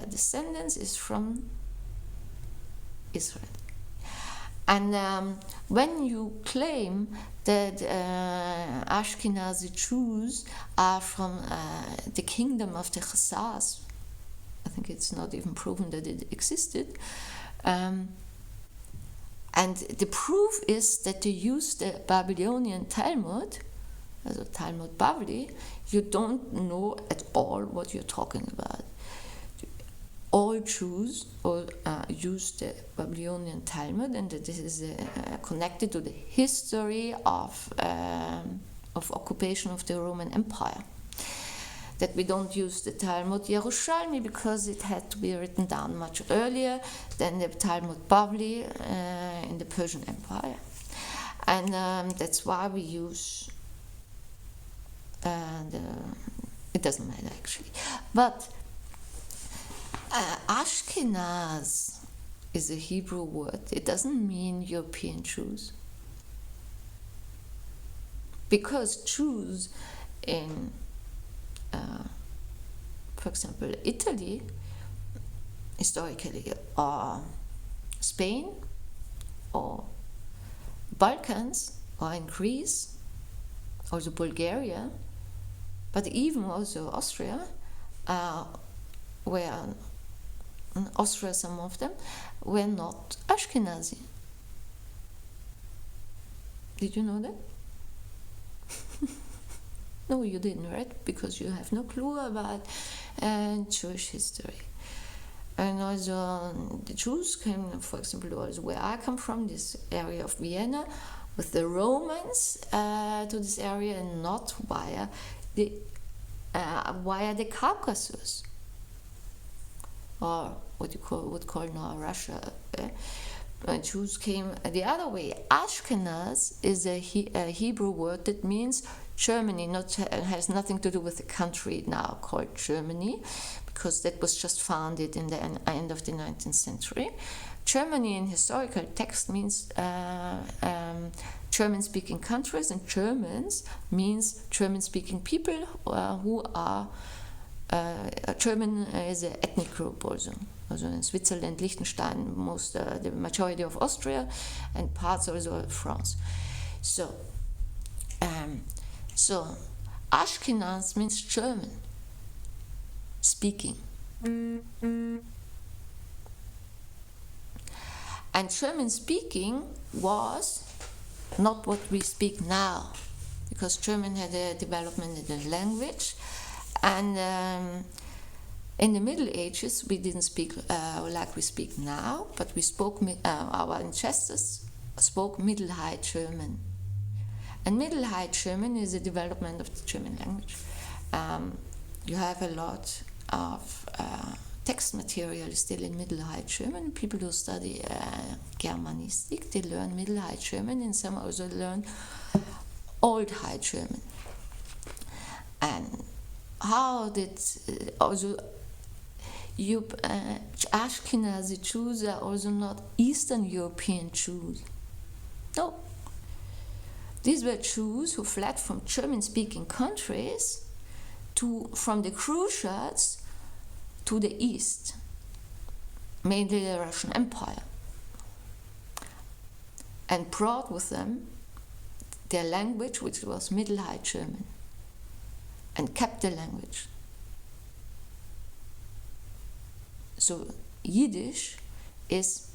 descendants is from Israel. And when you claim that Ashkenazi Jews are from the kingdom of the Khazars, I think it's not even proven that it existed, and the proof is that they use the Babylonian Talmud, also Talmud Bavli. You don't know at all what you're talking about. All Jews use the Babylonian Talmud, and that this is connected to the history of occupation of the Roman Empire. That we don't use the Talmud Yerushalmi because it had to be written down much earlier than the Talmud Bavli in the Persian Empire. And that's why we use it doesn't matter actually. But Ashkenaz is a Hebrew word. It doesn't mean European Jews. Because Jews in for example, Italy, historically, or Spain, or Balkans, or in Greece, also Bulgaria, but even also Austria, where in Austria some of them were not Ashkenazi. Did you know that? No, you didn't, right? Because you have no clue about Jewish history. And also the Jews came, for example, also where I come from, this area of Vienna, with the Romans to this area, and not via the Caucasus, or what you would call now Russia. Jews came the other way. Ashkenaz is a Hebrew word that means Germany, has nothing to do with the country now called Germany, because that was just founded in the end of the 19th century. Germany in historical text means German-speaking countries, and Germans means German-speaking people who are German is an ethnic group also. Also in Switzerland, Liechtenstein, the majority of Austria, and parts also of France. So Ashkenaz means German speaking. And German speaking was not what we speak now, because German had a development in the language, and in the Middle Ages we didn't speak like we speak now, but we spoke, our ancestors spoke Middle High German. And Middle High German is a development of the German language. You have a lot of text material still in Middle High German. People who study Germanistic, they learn Middle High German, and some also learn Old High German. And how did also you Ashkenazi Jews are also not Eastern European Jews. No. These were Jews who fled from German-speaking countries from the Crusaders to the east, mainly the Russian Empire, and brought with them their language, which was Middle High German, and kept the language. So Yiddish is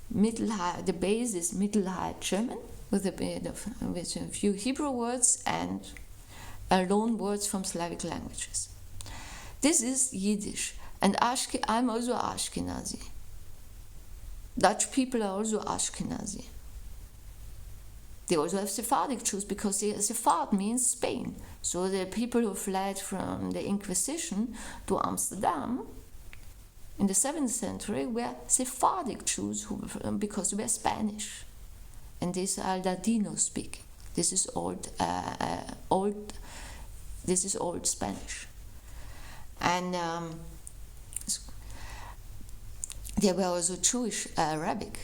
Middle High, the base is Middle High German, with a few Hebrew words and loan words from Slavic languages. This is Yiddish, and I'm also Ashkenazi. Dutch people are also Ashkenazi. They also have Sephardic Jews, because Sephard means Spain. So the people who fled from the Inquisition to Amsterdam in the 7th century were Sephardic Jews because they were Spanish. And these are Ladino speaking. This is old Spanish. And there were also Jewish Arabic.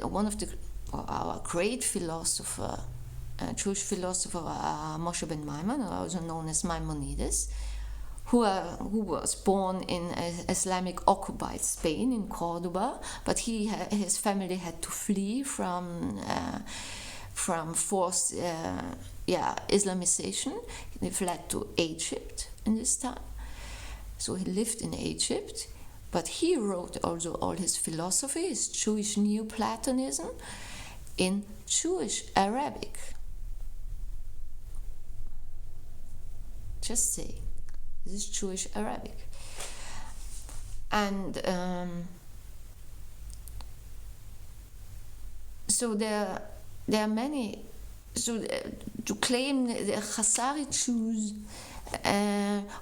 One of our great philosopher, Jewish philosopher, Moshe ben Maimon, also known as Maimonides, who was born in Islamic occupied Spain, in Cordoba, but his family had to flee from forced Islamization. They fled to Egypt in this time. So he lived in Egypt, but he wrote also all his philosophy, his Jewish Neoplatonism, in Jewish Arabic. Just say. This is Jewish Arabic. And so there are many. So to claim the Khazari Jews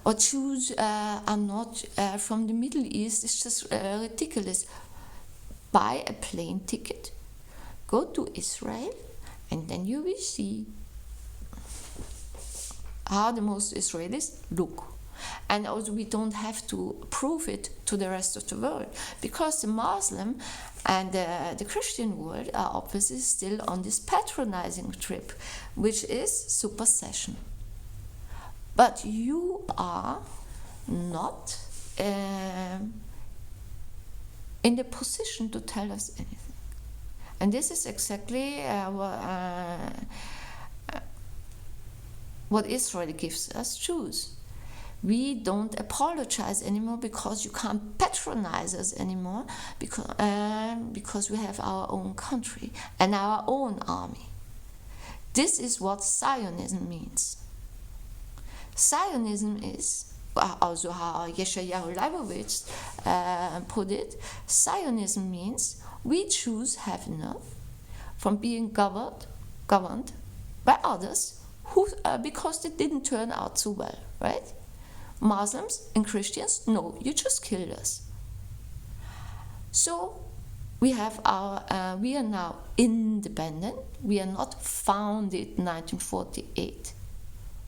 or Jews are not from the Middle East is just ridiculous. Buy a plane ticket, go to Israel, and then you will see how the most Israelis look. And also we don't have to prove it to the rest of the world, because the Muslim and the Christian world are obviously still on this patronizing trip, which is supersession. But you are not in the position to tell us anything. And this is exactly what Israel gives us Jews. We don't apologize anymore because you can't patronize us anymore, because we have our own country and our own army. This is what Zionism means. Zionism is, also how Yeshayahu Leibowitz put it, Zionism means we Jews have enough from being governed by others who, because they didn't turn out so well, right? Muslims and Christians, no, you just killed us. So we have we are now independent. We are not founded in 1948.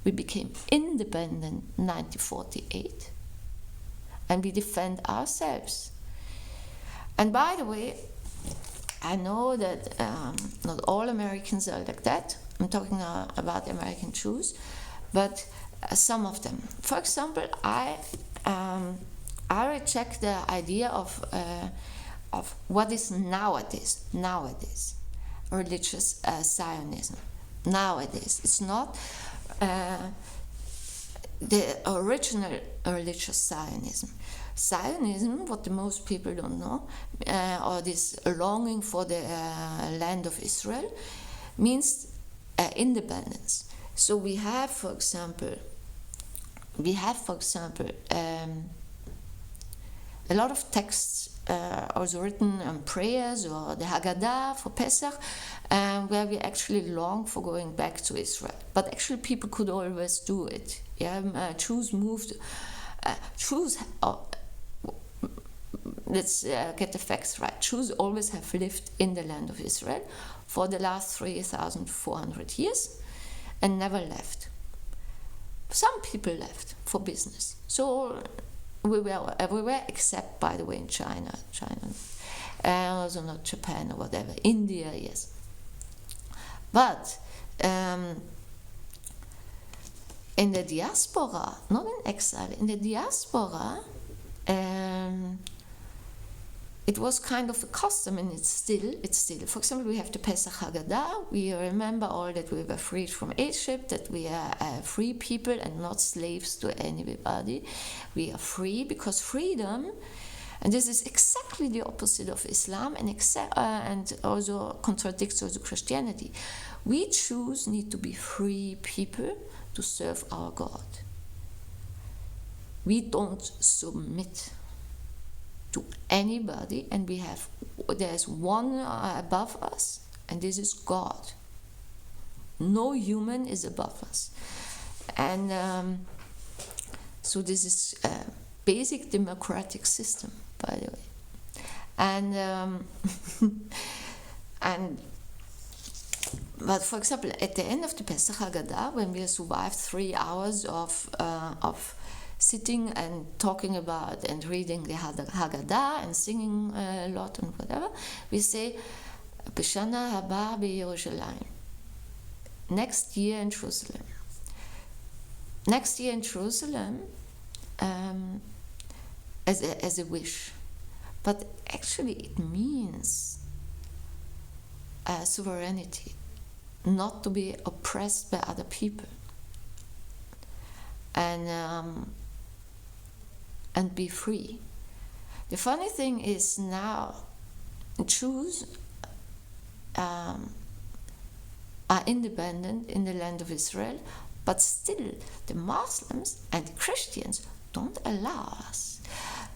We became independent in 1948, and we defend ourselves. And by the way, I know that not all Americans are like that. I'm talking about American Jews, but some of them. For example, I reject the idea of what is nowadays religious Zionism. Nowadays, it's not the original religious Zionism. Zionism, what the most people don't know, or this longing for the land of Israel, means independence. So we have, for example, a lot of texts also written on prayers or the Haggadah for Pesach, where we actually long for going back to Israel. But actually, people could always do it. Jews moved. Let's get the facts right. Jews always have lived in the land of Israel for the last 3,400 years and never left. Some people left for business. So we were everywhere except, by the way, in China, also not Japan or whatever. India, yes. But in the diaspora, not in exile, in the diaspora, it was kind of a custom, and it's still. For example, we have the Pesach Haggadah. We remember all that we were freed from Egypt, that we are free people and not slaves to anybody. We are free because freedom, and this is exactly the opposite of Islam, and also contradicts also Christianity. We Jews need to be free people to serve our God. We don't submit to anybody, and there's one above us, and this is God. No human is above us. And so this is a basic democratic system, by the way. But for example, at the end of the Pesach Haggadah, when we survived 3 hours of sitting and talking about and reading the Haggadah and singing a lot and whatever, we say, B'shana haba b'Yerushalayim. Next year in Jerusalem. Next year in Jerusalem as a wish. But actually it means sovereignty, not to be oppressed by other people. And be free. The funny thing is now Jews are independent in the land of Israel, but still the Muslims and the Christians don't allow us.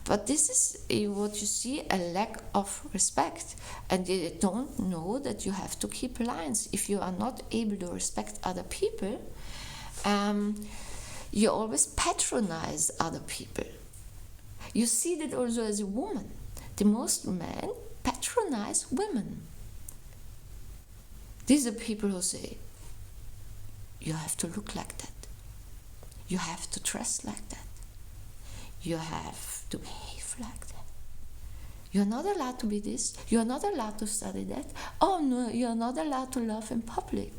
But this is what you see, a lack of respect, and they don't know that you have to keep lines. If you are not able to respect other people, you always patronize other people. You see that also as a woman. The most men patronize women. These are people who say, you have to look like that. You have to dress like that. You have to behave like that. You're not allowed to be this. You're not allowed to study that. Oh no, you're not allowed to love in public.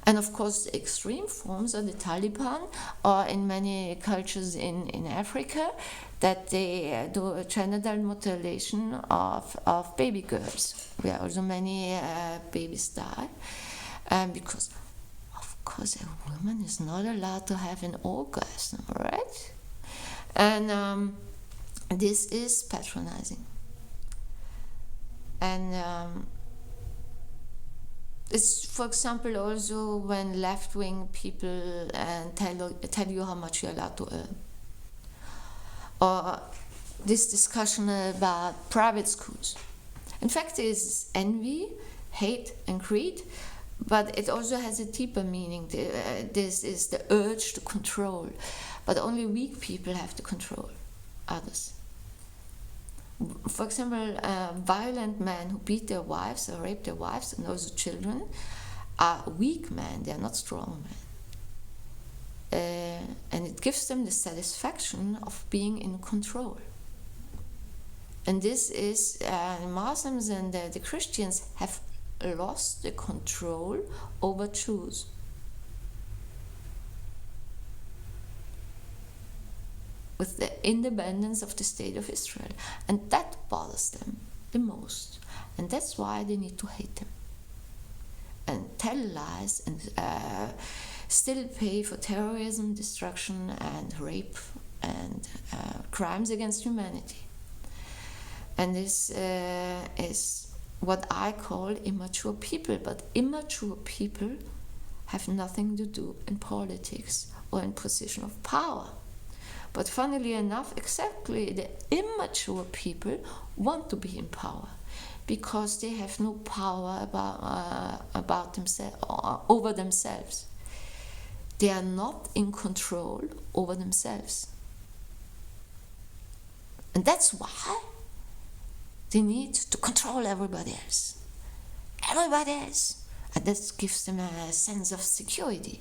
And of course, the extreme forms are the Taliban, or in many cultures in Africa, that they do genital mutilation of baby girls, where also many babies die. Because, of course, a woman is not allowed to have an orgasm, right? And this is patronizing. And it's, for example, also when left-wing people tell you how much you're allowed to earn. Or this discussion about private schools. In fact, it is envy, hate, and greed, but it also has a deeper meaning. This is the urge to control, but only weak people have to control others. For example, violent men who beat their wives or rape their wives and also children are weak men, they are not strong men. And it gives them the satisfaction of being in control. And this is, Muslims and the Christians have lost the control over Jews. With the independence of the state of Israel. And that bothers them the most. And that's why they need to hate them. And tell lies and still pay for terrorism, destruction, and rape and crimes against humanity. And this is what I call immature people. But immature people have nothing to do in politics or in position of power. But funnily enough, exactly the immature people want to be in power because they have no power about themselves, over themselves. They are not in control over themselves. And that's why they need to control everybody else. Everybody else. And that gives them a sense of security.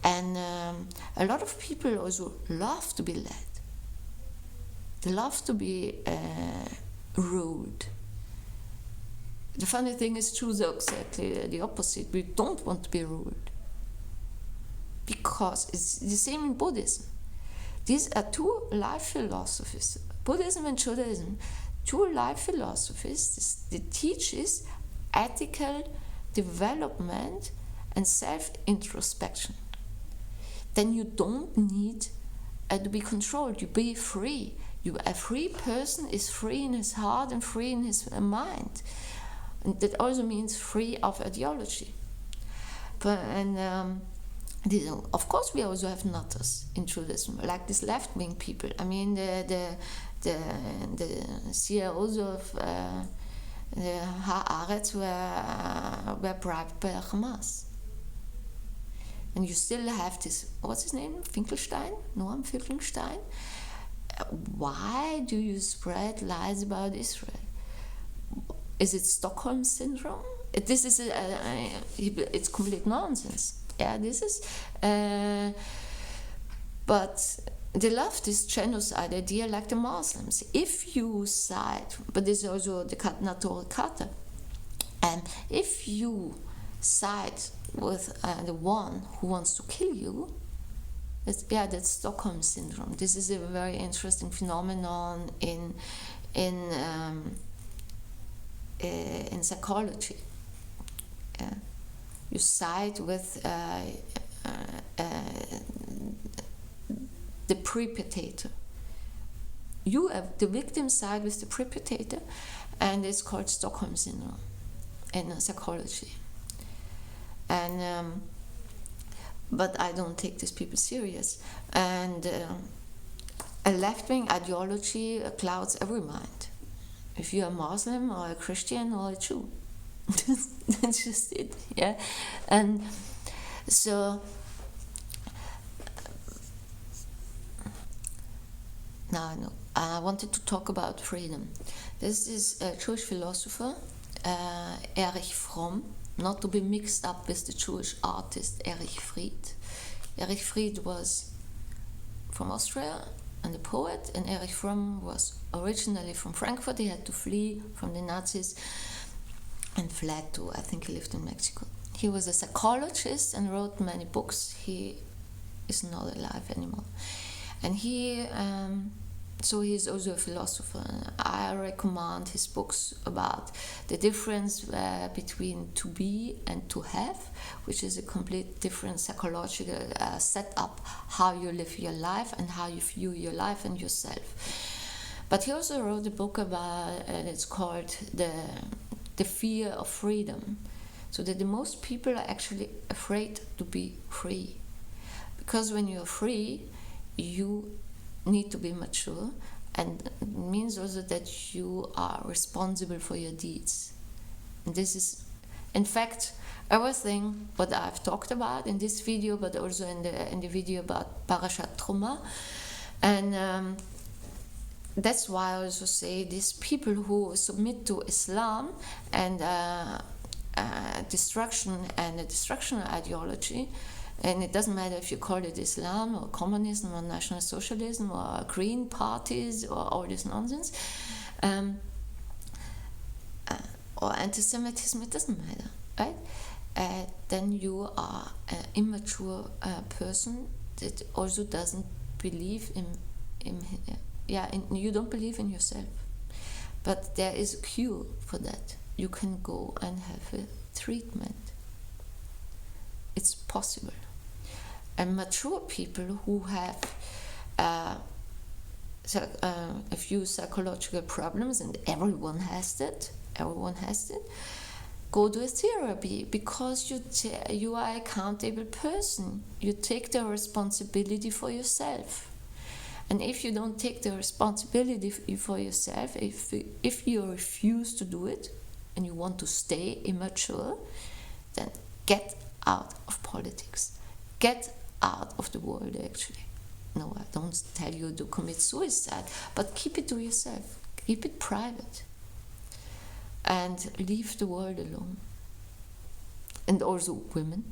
And a lot of people also love to be led. They love to be ruled. The funny thing is true, though, exactly the opposite. We don't want to be ruled. Because it's the same in Buddhism. These are two life philosophies, Buddhism and Judaism, two life philosophies that teaches ethical development and self-introspection. Then you don't need to be controlled. You be free. A free person is free in his heart and free in his mind. And that also means free of ideology. Of course, we also have nutters in Judaism, like these left-wing people. I mean, the CEOs of HaAretz were bribed by Hamas. And you still have this, what's his name? Noam Finkelstein? Why do you spread lies about Israel? Is it Stockholm syndrome? This is it's complete nonsense. Yeah, this is. But they love this genocide idea like the Muslims. If you side, but this is also the natural Qatar, and if you side with the one who wants to kill you, that's Stockholm syndrome. This is a very interesting phenomenon in psychology. Yeah. You side with the perpetrator. You have the victim side with the perpetrator, and it's called Stockholm syndrome in psychology. And but I don't take these people serious. And a left-wing ideology clouds every mind. If you're a Muslim or a Christian or a Jew. That's just it, yeah. And so now I wanted to talk about freedom. This is a Jewish philosopher, Erich Fromm, not to be mixed up with the Jewish artist Erich Fried. Erich Fried was from Austria and a poet, and Erich Fromm was originally from Frankfurt. He had to flee from the Nazis and fled to, I think he lived in Mexico. He was a psychologist and wrote many books. He is not alive anymore. And so he's also a philosopher. I recommend his books about the difference between to be and to have, which is a complete different psychological setup, how you live your life and how you view your life and yourself. But he also wrote a book about, it's called the fear of freedom. So that the most people are actually afraid to be free. Because when you're free, you need to be mature, and it means also that you are responsible for your deeds. And this is, in fact, everything what I've talked about in this video, but also in the video about Parashat Truma. And that's why I also say these people who submit to Islam and destruction and a destruction ideology, and it doesn't matter if you call it Islam or communism or National Socialism or Green parties or all this nonsense, or Antisemitism, it doesn't matter, right? Then you are an immature person that also doesn't believe you don't believe in yourself. But there is a cure for that. You can go and have a treatment. It's possible. And mature people who have a few psychological problems, and everyone has that. Go to a therapy, because you are an accountable person. You take the responsibility for yourself. And if you don't take the responsibility for yourself, if you refuse to do it and you want to stay immature, then get out of politics. Get out of the world, actually. No, I don't tell you to commit suicide, but keep it to yourself. Keep it private. And leave the world alone. And also women.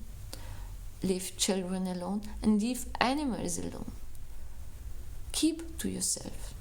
Leave children alone and leave animals alone. Keep to yourself.